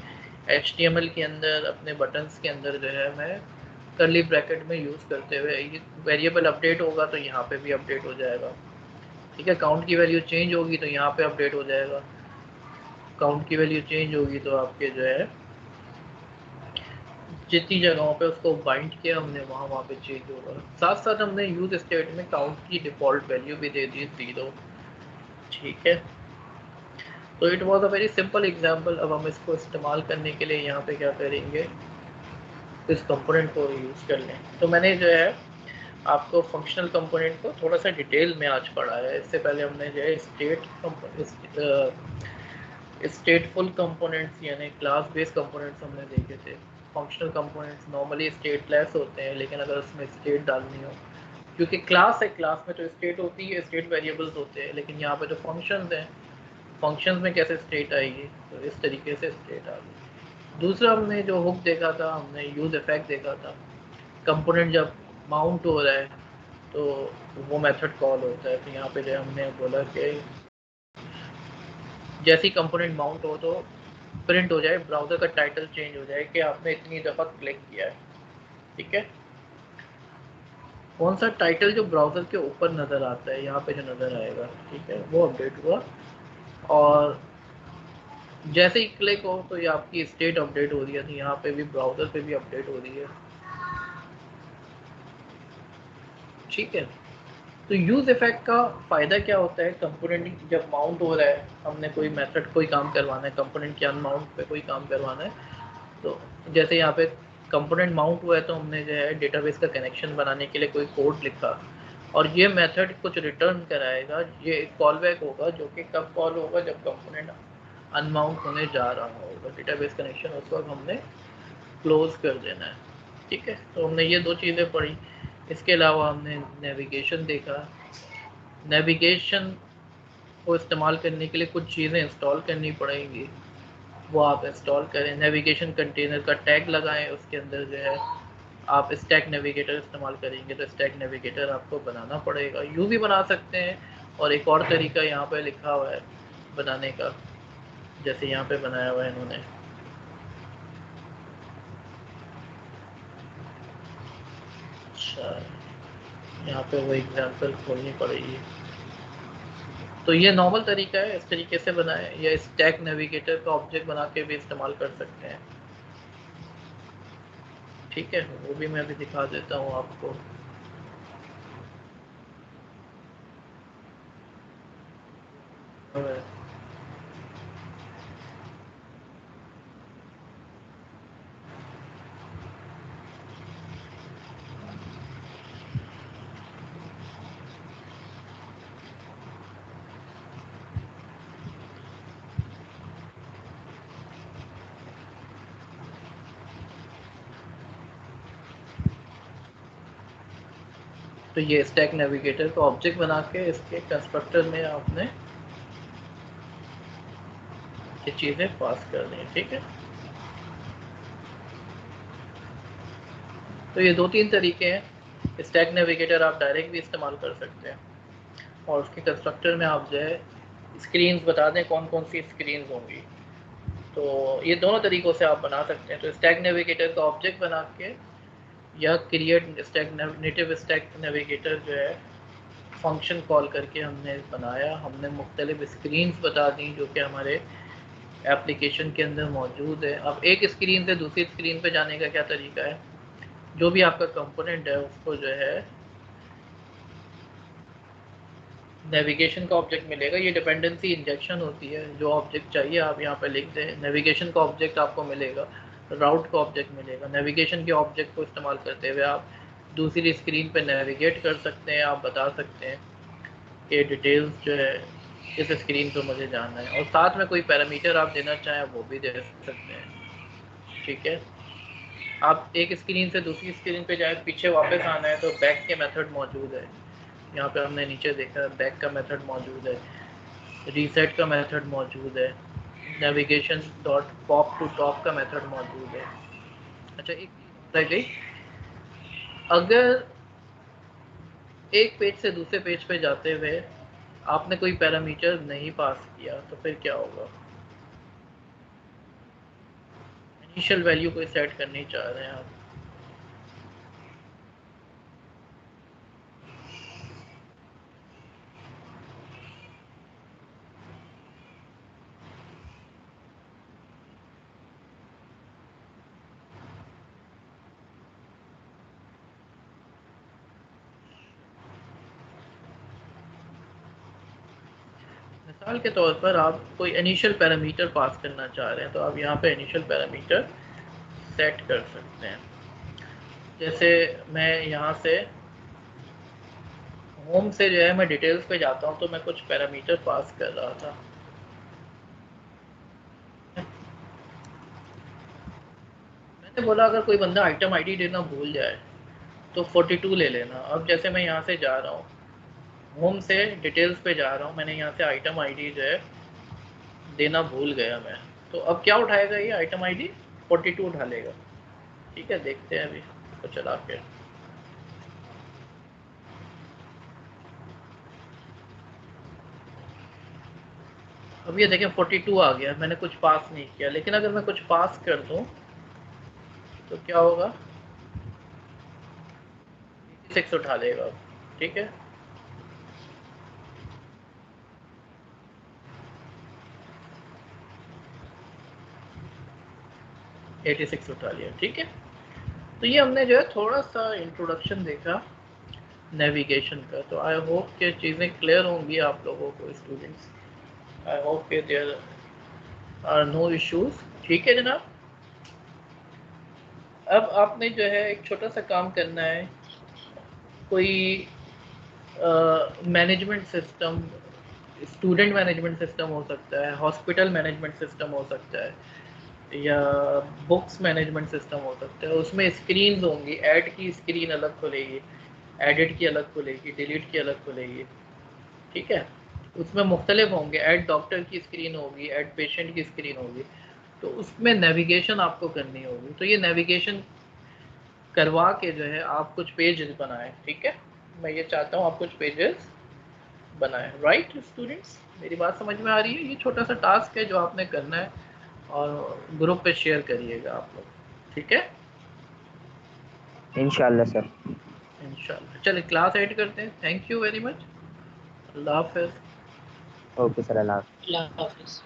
HTML के अंदर अपने बटन्स के अंदर जो है मैं कर्ली ब्रैकेट में यूज़ करते हुए ये वेरिएबल अपडेट होगा तो यहाँ पे भी अपडेट हो जाएगा, ठीक है। काउंट की वैल्यू चेंज होगी तो यहाँ पे अपडेट हो जाएगा, काउंट की वैल्यू चेंज होगी तो आपके जो है जितनी जगहों पे उसको बाइंड किया हमने वहाँ पे चेंज होगा। साथ साथ हमने यूज स्टेट में काउंट की डिफ़ॉल्ट वैल्यू भी दे दी 0, ठीक है। तो it was a very simple example. अब हम इसको इस्तेमाल करने के लिए यहाँ पे क्या करेंगे, इस कंपोनेंट को यूज़ कर लें। तो मैंने जो है आपको फंक्शनल कंपोनेंट को थोड़ा सा डिटेल में आज पढ़ाया है। इससे पहले हमने जो है स्टेटफुल कंपोनेंट्स यानी क्लास बेस्ड कंपोनेंट्स हमने देखे थे। फंक्शनल कंपोनेंट्स नॉर्मली स्टेटलेस होते हैं, लेकिन अगर उसमें स्टेट डालनी हो, क्योंकि क्लास है, क्लास में तो स्टेट होती है, स्टेट वेरिएबल्स होते हैं, लेकिन यहाँ पे जो फंक्शंस हैं, फंक्शंस में कैसे स्टेट आएगी, तो इस तरीके से स्टेट आ गई। दूसरा हमने जो हुक देखा था, हमने यूज इफेक्ट देखा था। कंपोनेंट जब माउंट हो रहा है तो वो मेथड कॉल होता है। तो यहाँ पे जो हमने बोला कि जैसे ही कंपोनेंट माउंट हो तो प्रिंट हो जाए, ब्राउज़र का टाइटल चेंज हो जाए कि आपने इतनी दफ़ा क्लिक किया है, ठीक है। कौन सा टाइटल जो ब्राउज़र के ऊपर नज़र आता है, यहाँ पे जो नज़र आएगा, ठीक है, वो अपडेट हुआ। और जैसे ही क्लिक हो तो ये आपकी स्टेट अपडेट हो रही है, तो यहाँ पे भी ब्राउज़र पे भी अपडेट हो रही है, ठीक है। तो यूज़ इफेक्ट का फ़ायदा क्या होता है, कंपोनेंट जब माउंट हो रहा है, हमने कोई मेथड कोई काम करवाना है, कंपोनेंट के अनमाउंट पे कोई काम करवाना है, तो जैसे यहाँ पे कंपोनेंट माउंट हुआ है तो हमने जो है डेटाबेस का कनेक्शन बनाने के लिए कोई कोड लिखा, और ये मेथड कुछ रिटर्न कराएगा। ये एक कॉल बैक होगा जो कि कब कॉल होगा, जब कंपोनेंट अनमाउंट होने जा रहा होगा। डेटाबेस कनेक्शन उस वक्त हमने क्लोज कर देना है, ठीक है। तो हमने ये दो चीज़ें पढ़ी। इसके अलावा हमने नेविगेशन देखा। नेविगेशन को इस्तेमाल करने के लिए कुछ चीज़ें इंस्टॉल करनी पड़ेंगी, वो आप इंस्टॉल करें। नेविगेशन कंटेनर का टैग लगाएं, उसके अंदर जो है आप स्टैक नेविगेटर इस्तेमाल करेंगे तो स्टैक नेविगेटर आपको बनाना पड़ेगा। यूँ भी बना सकते हैं, और एक और तरीका यहाँ पे लिखा हुआ है बनाने का, जैसे यहाँ पे बनाया हुआ है इन्होंने। अच्छा, यहाँ पे वो एग्जाम्पल खोलनी पड़ेगी। तो ये नॉर्मल तरीका है, इस तरीके से बनाएं, या स्टैक नेविगेटर का ऑब्जेक्ट बना के भी इस्तेमाल कर सकते हैं, ठीक है। वो भी मैं अभी दिखा देता हूँ आपको। तो ये स्टैक नेविगेटर का ऑब्जेक्ट बना के इसके कंस्ट्रक्टर में आपने ये चीज़ें पास कर दी, ठीक है। तो ये 2-3 तरीके हैं। स्टैक नेविगेटर आप डायरेक्ट भी इस्तेमाल कर सकते हैं और उसके कंस्ट्रक्टर में आप जो है स्क्रीन्स बता दें कौन कौन सी स्क्रीन्स होंगी। तो ये दोनों तरीक़ों से आप बना सकते हैं। तो स्टैक नेविगेटर का ऑब्जेक्ट बना के या create stack native stack navigator जो है फंक्शन कॉल करके हमने बनाया। हमने मुख्तलिफ स्क्रीन्स बता दी जो कि हमारे एप्लीकेशन के अंदर मौजूद है। अब एक स्क्रीन से दूसरी स्क्रीन पे जाने का क्या तरीका है, जो भी आपका कंपोनेंट है उसको जो है नेविगेशन का ऑब्जेक्ट मिलेगा। ये डिपेंडेंसी इंजेक्शन होती है, जो ऑब्जेक्ट चाहिए आप यहाँ पे लिख दें। नेविगेशन का ऑब्जेक्ट आपको मिलेगा, राउट का ऑब्जेक्ट मिलेगा। नेविगेशन के ऑब्जेक्ट को इस्तेमाल करते हुए आप दूसरी स्क्रीन पे नेविगेट कर सकते हैं। आप बता सकते हैं कि डिटेल्स जो है इस स्क्रीन पर मुझे जानना है, और साथ में कोई पैरामीटर आप देना चाहें वो भी दे सकते हैं, ठीक है। आप एक स्क्रीन से दूसरी स्क्रीन पे जाए, पीछे वापस आना है तो बैक के मेथड मौजूद है। यहाँ पे हमने नीचे देखा बैक का मेथड मौजूद है, रीसेट का मेथड मौजूद है, navigation dot pop to top का मेथड मौजूद है। अच्छा, एक चीज़ रह गई, अगर एक पेज से दूसरे पेज पे जाते हुए आपने कोई पैरामीटर नहीं पास किया तो फिर क्या होगा। इनिशियल वैल्यू कोई सेट करनी चाह रहे हैं आप, मिसाल के तौर पर आप कोई इनिशियल पैरामीटर पास करना चाह रहे हैं तो आप यहाँ पे इनिशियल पैरामीटर सेट कर सकते हैं। जैसे मैं यहाँ से होम से जो है मैं डिटेल्स पे जाता हूँ तो मैं कुछ पैरामीटर पास कर रहा था। मैंने बोला अगर कोई बंदा आइटम आईडी देना भूल जाए तो 42 ले लेना। अब जैसे मैं यहाँ से जा रहा हूँ, होम से डिटेल्स पे जा रहा हूँ, मैंने यहाँ से आइटम आईडी जो है देना भूल गया मैं, तो अब क्या उठाएगा ये आइटम आईडी 42 उठा लेगा, ठीक है। देखते हैं अभी तो चला के, अब ये देखें 42 आ गया। मैंने कुछ पास नहीं किया, लेकिन अगर मैं कुछ पास कर दूं तो क्या होगा, 86 उठा लेगा, ठीक है। एटी सिक्स उठा लिया, ठीक है। तो ये हमने जो है थोड़ा सा इंट्रोडक्शन देखा नेविगेशन का। तो आई होप कि चीज़ें क्लियर होंगी आप लोगों को स्टूडेंट्स। आई होप कि देयर आर नो इश्यूज, ठीक है जनाब। अब आपने जो है एक छोटा सा काम करना है, कोई management system, student management system हो सकता है, हॉस्पिटल मैनेजमेंट सिस्टम हो सकता है, या बुक्स मैनेजमेंट सिस्टम हो सकता है। उसमें स्क्रीन्स होंगी, ऐड की स्क्रीन अलग खुलेगी, एडिट की अलग खुलेगी, डिलीट की अलग खुलेगी, ठीक है। उसमें मुख्तलिफ होंगे, ऐड डॉक्टर की स्क्रीन होगी, ऐड पेशेंट की स्क्रीन होगी, तो उसमें नेविगेशन आपको करनी होगी। तो ये नेविगेशन करवा के जो है आप कुछ पेजेस बनाएं, ठीक है। मैं ये चाहता हूँ आप कुछ पेजेस बनाएं, राइट स्टूडेंट्स। मेरी बात समझ में आ रही है। ये छोटा सा टास्क है जो आपने करना है और ग्रुप पे शेयर करिएगा आप लोग, ठीक है। इंशाल्लाह सर। इंशाल्लाह। चलिए क्लास एड करते हैं। Thank you very much. अल्लाह हाफ़िज़। ओके सर, अल्लाह। अल्लाह हाफिज़।